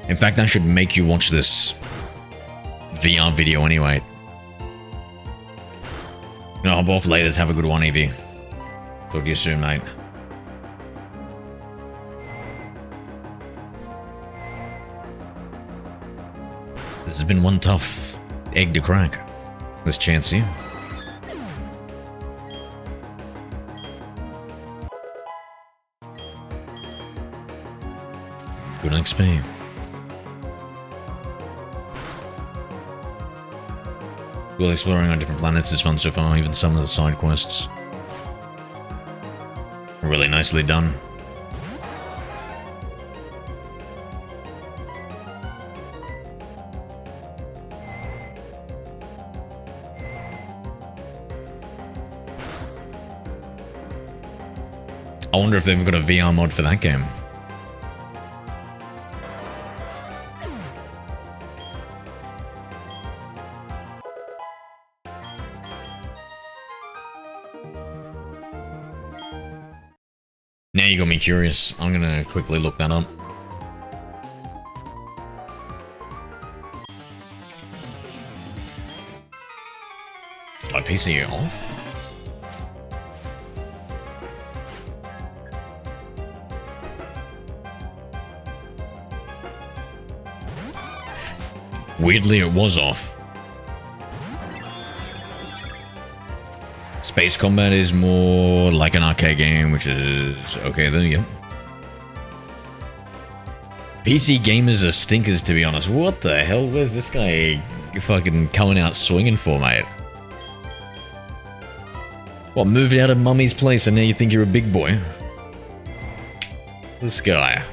In fact, I should make you watch this VR video anyway. I'll hop off later. Have a good one, Evie. Talk to you soon, mate. This has been one tough egg to crack. This chance here. Good XP. Well, exploring on different planets is fun so far, even some of the side quests. Really nicely done. I wonder if they've got a VR mod for that game. Now you got me curious. I'm gonna quickly look that up. Is my PC off? Weirdly, it was off. Space combat is more like an arcade game, which is okay then, yeah. PC gamers are stinkers, to be honest. What the hell? Where's this guy fucking coming out swinging for, mate? What, moved out of mummy's place and now you think you're a big boy? This guy.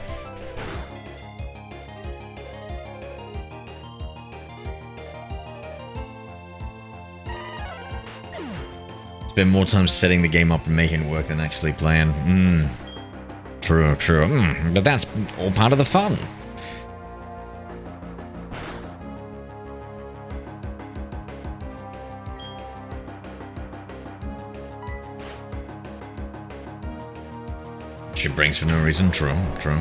Spend more time setting the game up and making it work than actually playing. True, true. But that's all part of the fun. She brings for no reason. True, true.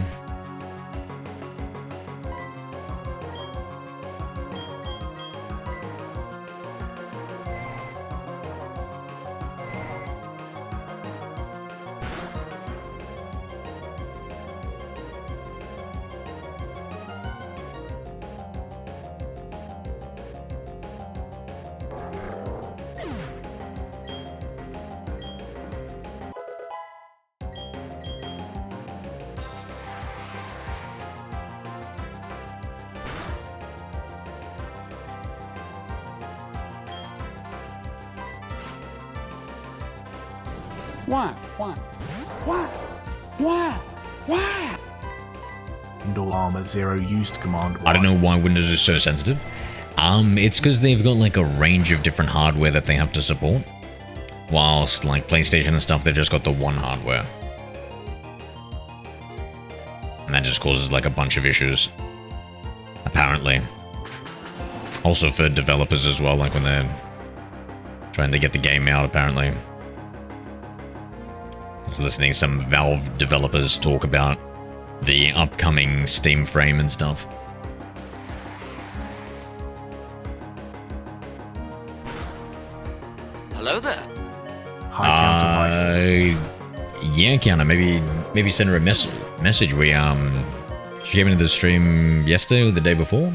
Why? Kindle Armor Zero used command. I don't know why Windows is so sensitive. It's because they've got like a range of different hardware that they have to support. Whilst like PlayStation and stuff, they've just got the one hardware. And that just causes like a bunch of issues. Apparently. Also for developers as well, like when they're trying to get the game out, apparently. I was listening to some Valve developers talk about the upcoming Steam frame and stuff. Hello there. Hi, Counter Yeah, Kiana, maybe send her a message. She came into the stream yesterday or the day before.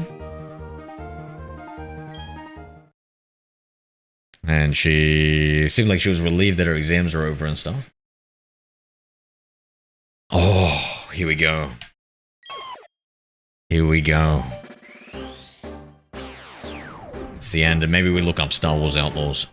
And she seemed like she was relieved that her exams are over and stuff. Oh, here we go. Here we go. It's the end, and maybe we look up Star Wars Outlaws.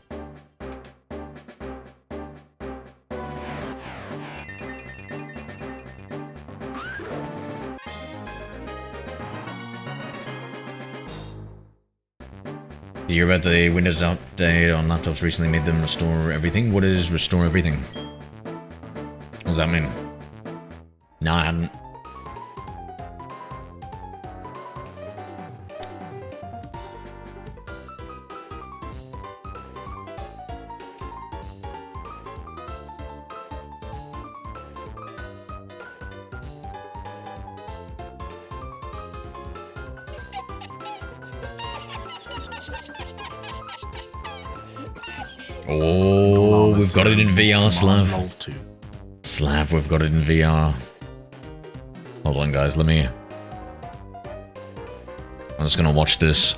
You hear about the Windows update on laptops recently made them restore everything? What is restore everything? What does that mean? No, I hadn't. Oh, we've got it in VR, Slav. Slav, we've got it in VR. Hold on, guys, let me... I'm just gonna watch this.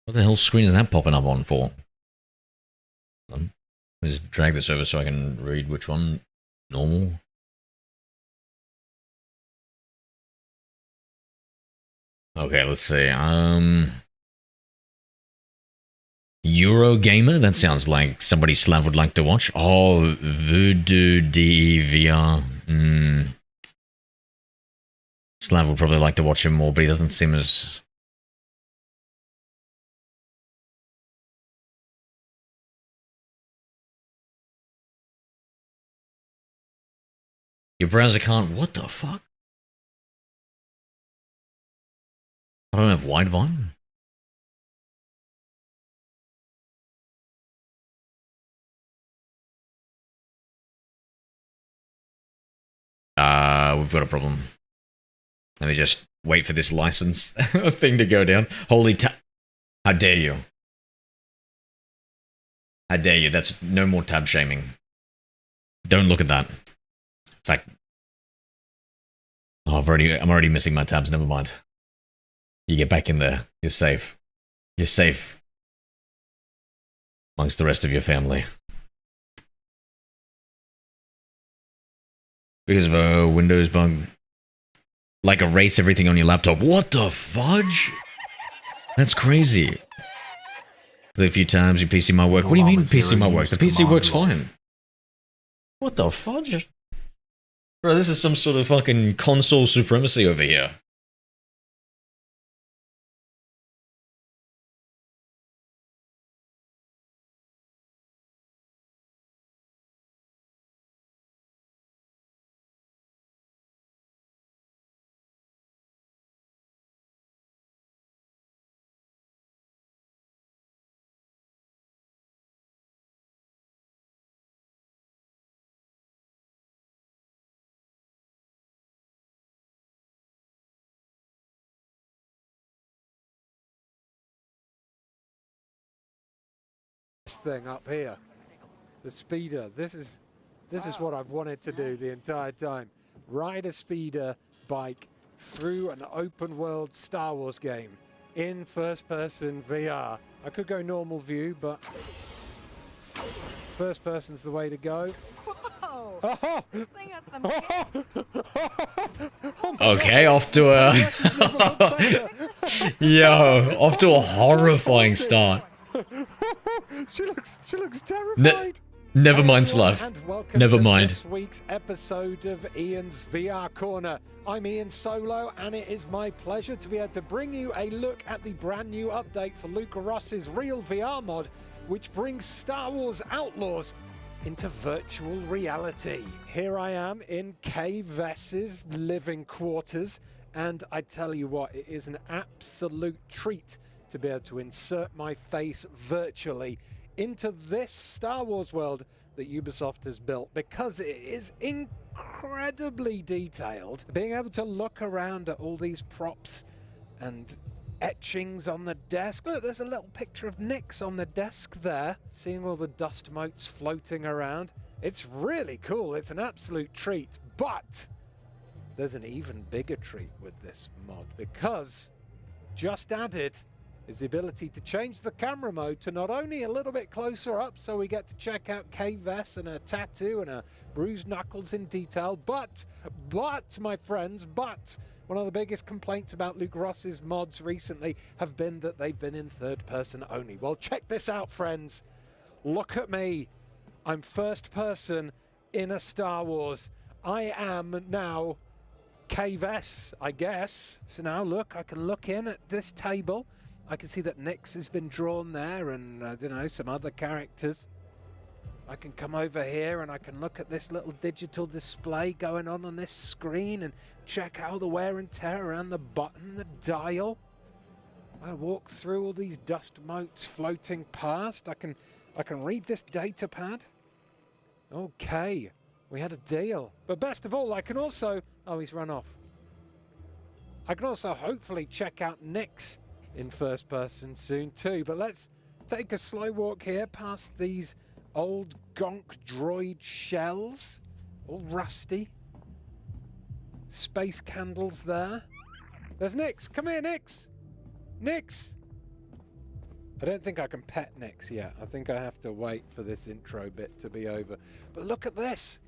What the hell screen is that popping up on for? Just drag this over so I can read which one. Normal. Okay, let's see. Eurogamer? That sounds like somebody Slav would like to watch. Oh, Voodoo DVR. Slav would probably like to watch him more, but he doesn't seem as... Your browser can't... What the fuck? I don't have Widevine. We've got a problem. Let me just wait for this license thing to go down. Holy how dare you? How dare you? That's no more tab shaming. Don't look at that. In fact, oh, I'm already missing my tabs. Never mind. You get back in there. You're safe. You're safe amongst the rest of your family. Because of a Windows bug. Like erase everything on your laptop. What the fudge? That's crazy. Play a few times, your PC might work. What do you mean PC might work? The PC works fine. What the fudge? Bro, this is some sort of fucking console supremacy over here. Thing up here, the speeder. This is what I've wanted to do the entire time. Ride a speeder bike through an open world Star Wars game in first person VR. I could go normal view, but first person's the way to go. Whoa! Oh! This thing has some Okay, off to a yo, off to a horrifying start. She looks terrified. Never mind, Slav. Never mind. This week's episode of Ian's VR Corner. I'm Ian Solo, and it is my pleasure to be able to bring you a look at the brand new update for Luca Ross's Real VR mod, which brings Star Wars Outlaws into virtual reality. Here I am in K-Vess's living quarters, and I tell you what, it is an absolute treat to be able to insert my face virtually into this Star Wars world that Ubisoft has built, because it is incredibly detailed. Being able to look around at all these props and etchings on the desk. Look, there's a little picture of Nyx on the desk there, seeing all the dust motes floating around. It's really cool. It's an absolute treat, but there's an even bigger treat with this mod, because just added is the ability to change the camera mode to not only a little bit closer up, so we get to check out K-Vess and her tattoo and her bruised knuckles in detail, but my friends, One of the biggest complaints about Luke Ross's mods recently have been that they've been in third person only. Well, check this out, friends. Look at me. I'm first person in a Star Wars. I am now Cave S, I guess. So now look, I can look in at this table. I can see that Nyx has been drawn there and, I don't know, some other characters. I can come over here and I can look at this little digital display going on this screen and check out the wear and tear around the button, the dial. I walk through all these dust motes floating past. I can read this data pad. Okay, we had a deal. But best of all, I can also... Oh, he's run off. I can also hopefully check out Nyx in first person soon too. But let's take a slow walk here past these old gonk droid shells, all rusty. Space candles there. There's Nyx. Come here, Nyx. Nyx. I don't think I can pet Nyx yet. I think I have to wait for this intro bit to be over. But look at this.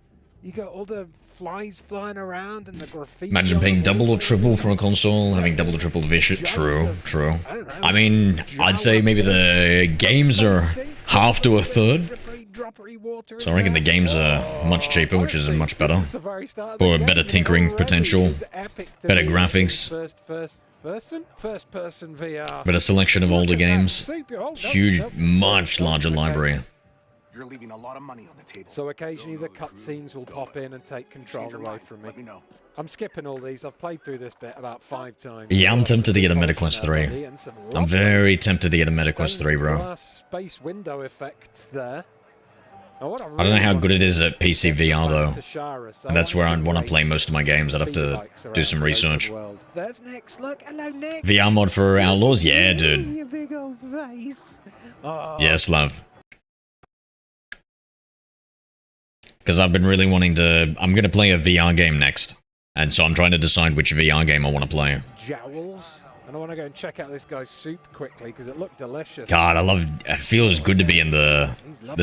You got all the flies flying around and the graffiti. Imagine paying double or triple for a console, having double or triple vision. True, true. I mean, I'd say maybe the games are half to a third. So I reckon the games are much cheaper, which is much better. For better tinkering potential, better graphics, first person VR. better selection of older games, huge, much larger library. You're leaving a lot of money on the table. So occasionally the cutscenes will pop in and take control away from me. I'm skipping all these. I've played through this bit about 5 times. Yeah, I'm tempted to get a MetaQuest 3. I'm very tempted to get a MetaQuest 3, bro. Space window effects there. I don't know how good it is at PC VR though. And that's where I'd want to play most of my games. I'd have to do some research. There's Nyx. Look, hello Nyx. VR mod for Outlaws? Yeah, dude. Your big old face. Yeah, Slav. Because I've been really wanting to... I'm going to play a VR game next. And so I'm trying to decide which VR game I want to play. Jowls. And I want to go and check out this guy's soup quickly because it looked delicious. God, I love... It feels good to be in the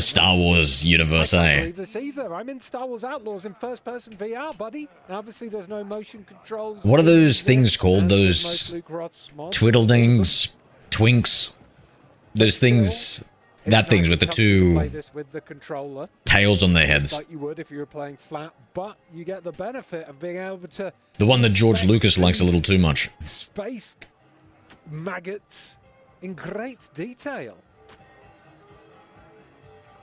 Star Wars universe, I can't eh? believe this either. I'm in Star Wars Outlaws in first-person VR, buddy. Now, obviously, there's no motion controls. What are those things called? Those twiddledings? Twinks? Those things... That thing's with the two tails on their heads. Like you would if you were playing flat, but you get the benefit of being able to... The one that George Lucas likes a little too much. Space maggots in great detail.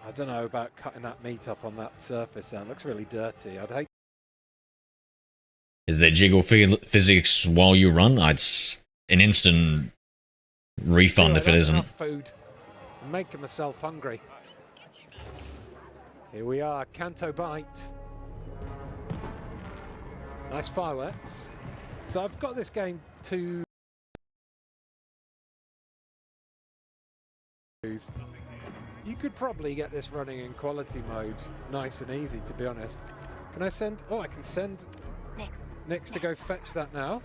I don't know about cutting that meat up on that surface there. It looks really dirty. I'd hate... Is there jiggle physics while you run? I'd an instant refund if it isn't. Food. I'm making myself hungry. Here we are, Canto Bite. Nice fireworks. So I've got this game to... You could probably get this running in quality mode nice and easy, to be honest. Can I send... Oh, I can send Nyx to go fetch that now.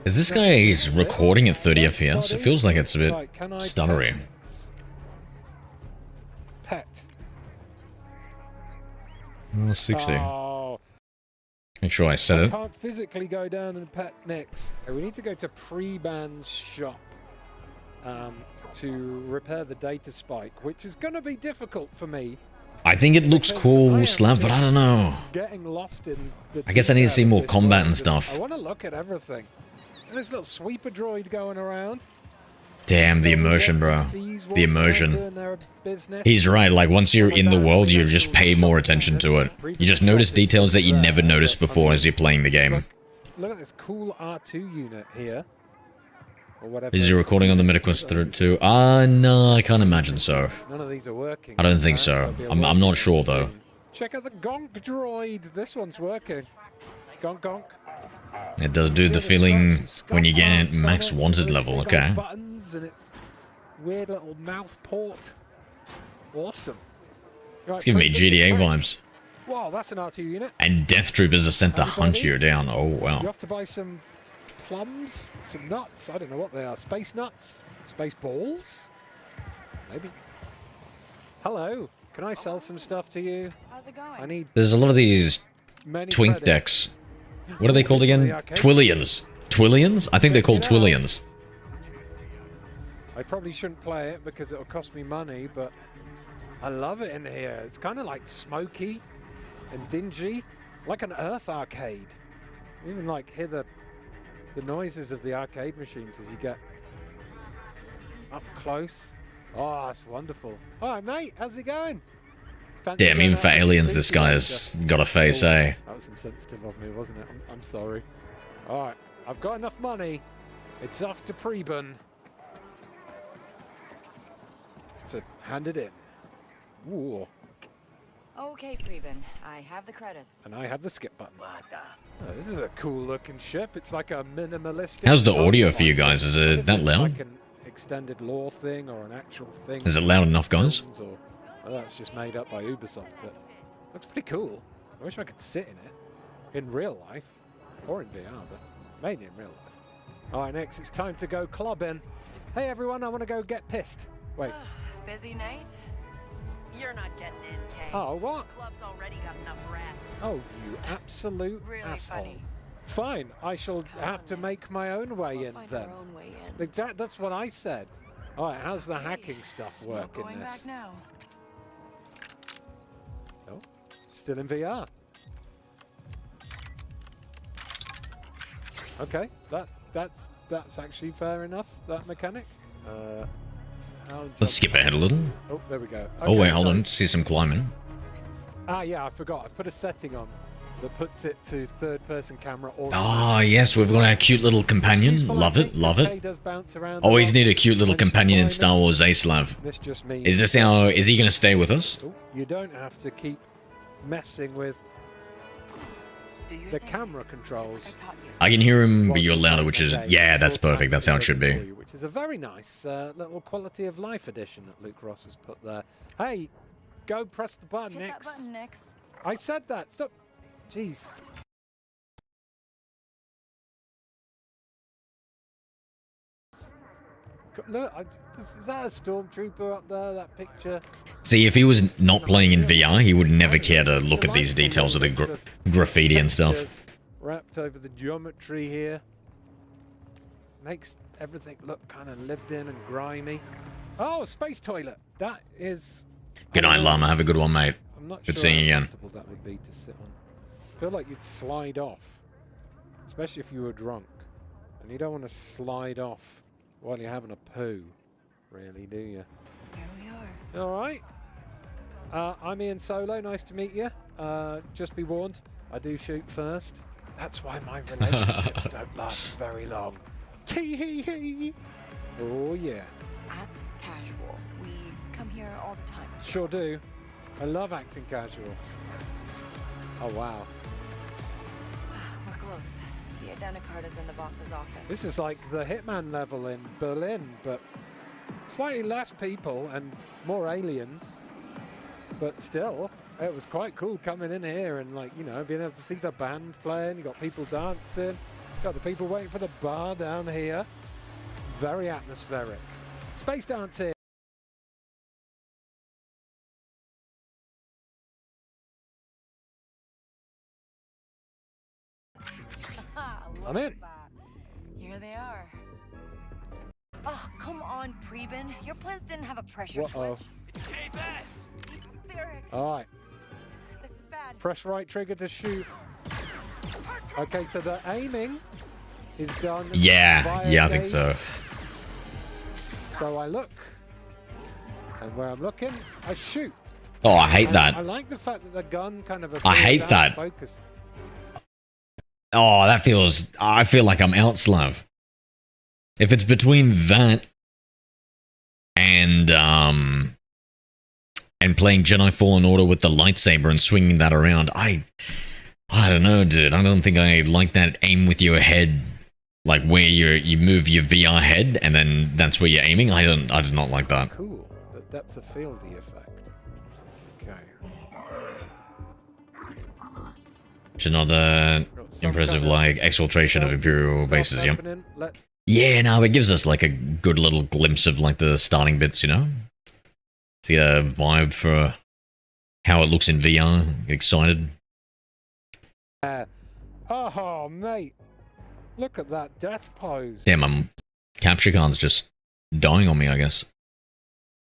Is this guy recording at 30 FPS? It feels like it's a bit stuttery. Pet. 60. Oh, Make sure I set I it. can't physically go down and pet Nyx. We need to go to Pre-Band's shop to repair the data spike, which is going to be difficult for me. I think it looks cool, Slav, but I don't know. Getting lost in the I guess I need to see more combat and stuff. I want to look at everything. And there's a little sweeper droid going around. Damn, the immersion, bro. The immersion. He's right, like, once you're in the world, you just pay more attention to it. You just notice details that you never noticed before as you're playing the game. Look at this cool R2 unit here. Or whatever. Is he recording on the MetaQuest 2? No, I can't imagine so. None of these are working. I don't think so. I'm not sure, though. Check out the Gonk droid. This one's working. Gonk Gonk. It does do the feeling when you get max wanted level, okay. Buttons and its weird little mouth port. Awesome. Right, It's giving me GTA vibes. Wow, that's an R2 unit. And Death Troopers are sent to hunt you down. Oh, You wow. have to buy some plums, some nuts. I don't know what they are. Space nuts? Space balls? Maybe. Hello. Can I sell some stuff to you? How's it going? I need There's a lot of these many twink credits. decks. What are they called again? Twillions. Twillions? I think they're called Twillions. I probably shouldn't play it because it'll cost me money, but I love it in here. It's kind of like smoky and dingy, like an Earth arcade. You even like hear the noises of the arcade machines as you get up close. Oh, that's wonderful. All right, mate, how's it going? Fancy Damn, going even out for with some aliens, this guy synchronizers? has got a face, eh? That was insensitive of me, wasn't it? I'm sorry. All right, I've got enough money. It's off to Pkmn. So hand it in. Ooh. Okay, Pkmn, I have the credits. And I have the skip button. Oh, this is a cool looking ship. It's like a minimalistic. How's the audio for you design. guys? Is I wonder it if that this is loud? like an extended lore thing or an actual thing. Is it loud enough, guys? Films or, well, that's just made up by Ubisoft, but looks pretty cool. I wish I could sit in it in real life or in VR, but mainly in real life. All right, next it's time to go clubbing. Hey everyone, I want to go get pissed. Wait. Busy night? You're not getting in, Kay. Oh, what? Club's already got enough rats. Oh, you absolute Really asshole. funny. Fine, I shall have to make my own way We'll in find then. our own way in. That's what I said. All right, how's the hacking stuff No work in going this? back now. Oh, still in VR. Okay, that's actually fair enough. That mechanic. Let's skip ahead a little. Oh, there we go. Oh, Okay, wait, hold so- on. See some climbing. Ah, yeah, I forgot. I put a setting on that puts it to third-person camera. Ah, yes, we've got our cute little companion. Love it, love it. Always need a cute little companion in Star Wars Aslav. This just means Is this our... Is he going to stay with us? oh, you don't have to keep messing with Do your the thing, camera just like controls. I taught you. I can hear him, but whilst you're you're louder, playing which the is... game. Yeah, that's It's all perfect. That's how it should for be. you, which is a very nice little quality of life addition that Luke Ross has put there. Hey, go press the button, Hit Nix. that button, Nix. I said that. Stop. Jeez. Look, is that a stormtrooper up there? That picture. See, if he was not playing in VR, he would never care to look at these details of the graffiti and stuff. Textures wrapped over the geometry here. Makes everything look kind of lived in and grimy. Oh, a space toilet. That is. Good night, Llama. Have a good one, mate. I'm not Good sure seeing you how again. comfortable that would be to sit on. I feel like you'd slide off, especially if you were drunk, and you don't want to slide off while you're having a poo, really, do you? Here we are. All right. I'm Ian Solo. Nice to meet you. Just be warned, I do shoot first. That's why my relationships don't last very long. Tee hee hee. Oh yeah. Act casual. We come here all the time. Sure do. I love acting casual. Oh wow. We're close. The identicard is in the boss's office. This is like the Hitman level in Berlin, but slightly less people and more aliens. But still, it was quite cool coming in here and, like, you know, being able to see the band playing. You got people dancing. Got the people waiting for the bar down here. Very atmospheric. Space dancing. I'm in. Here they are. Oh, come on, Pkmn. Your plans didn't have a pressure Uh-oh. switch. It's K-Bass! Ferric, All right. this is bad. Press right trigger to shoot. Okay, so the aiming is done. Yeah, via I think so. gaze. So I look, and where I'm looking, I shoot. Oh, I hate And that. I like the fact that the gun kind of I hate appears out that. of focus. Oh, that feels... I feel like I'm out, Slav. If it's between that and playing Jedi Fallen Order with the lightsaber and swinging that around, I don't know, dude. I don't think I like that aim with your head, like where you move your VR head and then that's where you're aiming. I do not like that. Cool. The depth of fieldy effect. Okay. It's another Got some impressive, kind of like, exfiltration of stealth Imperial stuff bases, yep. happening. Let's Yeah, no, it gives us like a good little glimpse of like the starting bits, you know? See a vibe for how it looks in VR. Excited. Oh, mate. Look at that death pose. Damn, my capture card's just dying on me, I guess.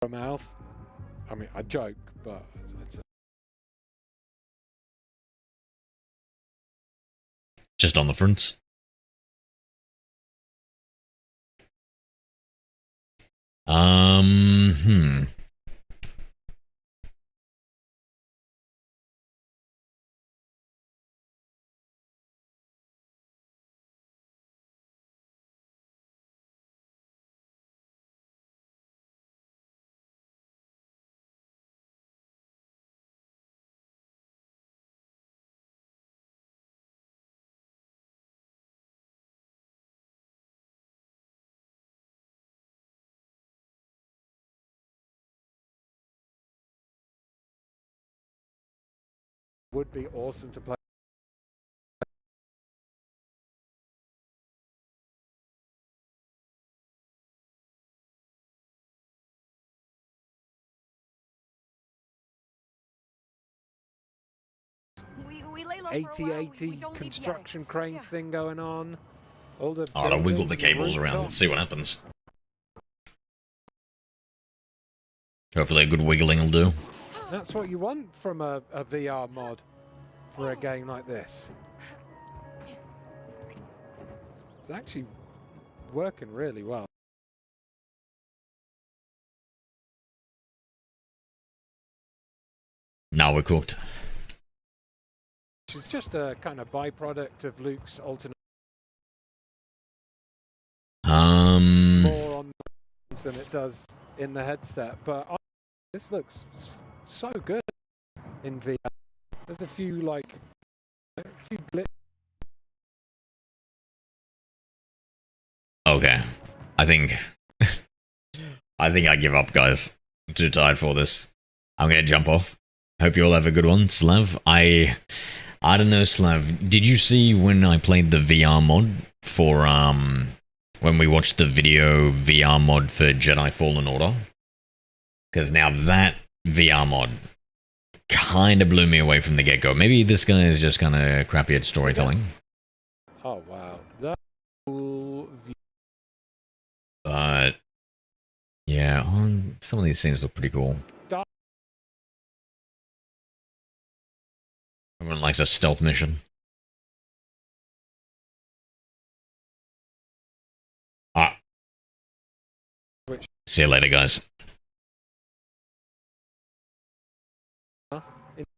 Mouth. I mean, I joke, but it's Just on the front. Hmm. would be awesome to play. We lay low for a while. We 80-80 don't leave construction yet. crane Yeah. thing going on. All the I'll wiggle the buildings, cables around and see what happens. Hopefully a good wiggling will do. That's what you want from a VR mod for a game like this. It's actually working really well. Now we're cooked. Which is just a kind of byproduct of Luke's alternate more on than it does in the headset. But this looks so good in VR. There's a few glitches. Okay. I think I give up, guys. I'm too tired for this. I'm gonna jump off. Hope you all have a good one. Slav, I don't know, Slav. Did you see when I played the VR mod for when we watched the video VR mod for Jedi Fallen Order? Because now that VR mod kind of blew me away from the get-go. Maybe this guy is just kind of crappy at storytelling. Oh wow, that cool view. But yeah, some of these things look pretty cool. Everyone likes a stealth mission. Ah. See you later, guys.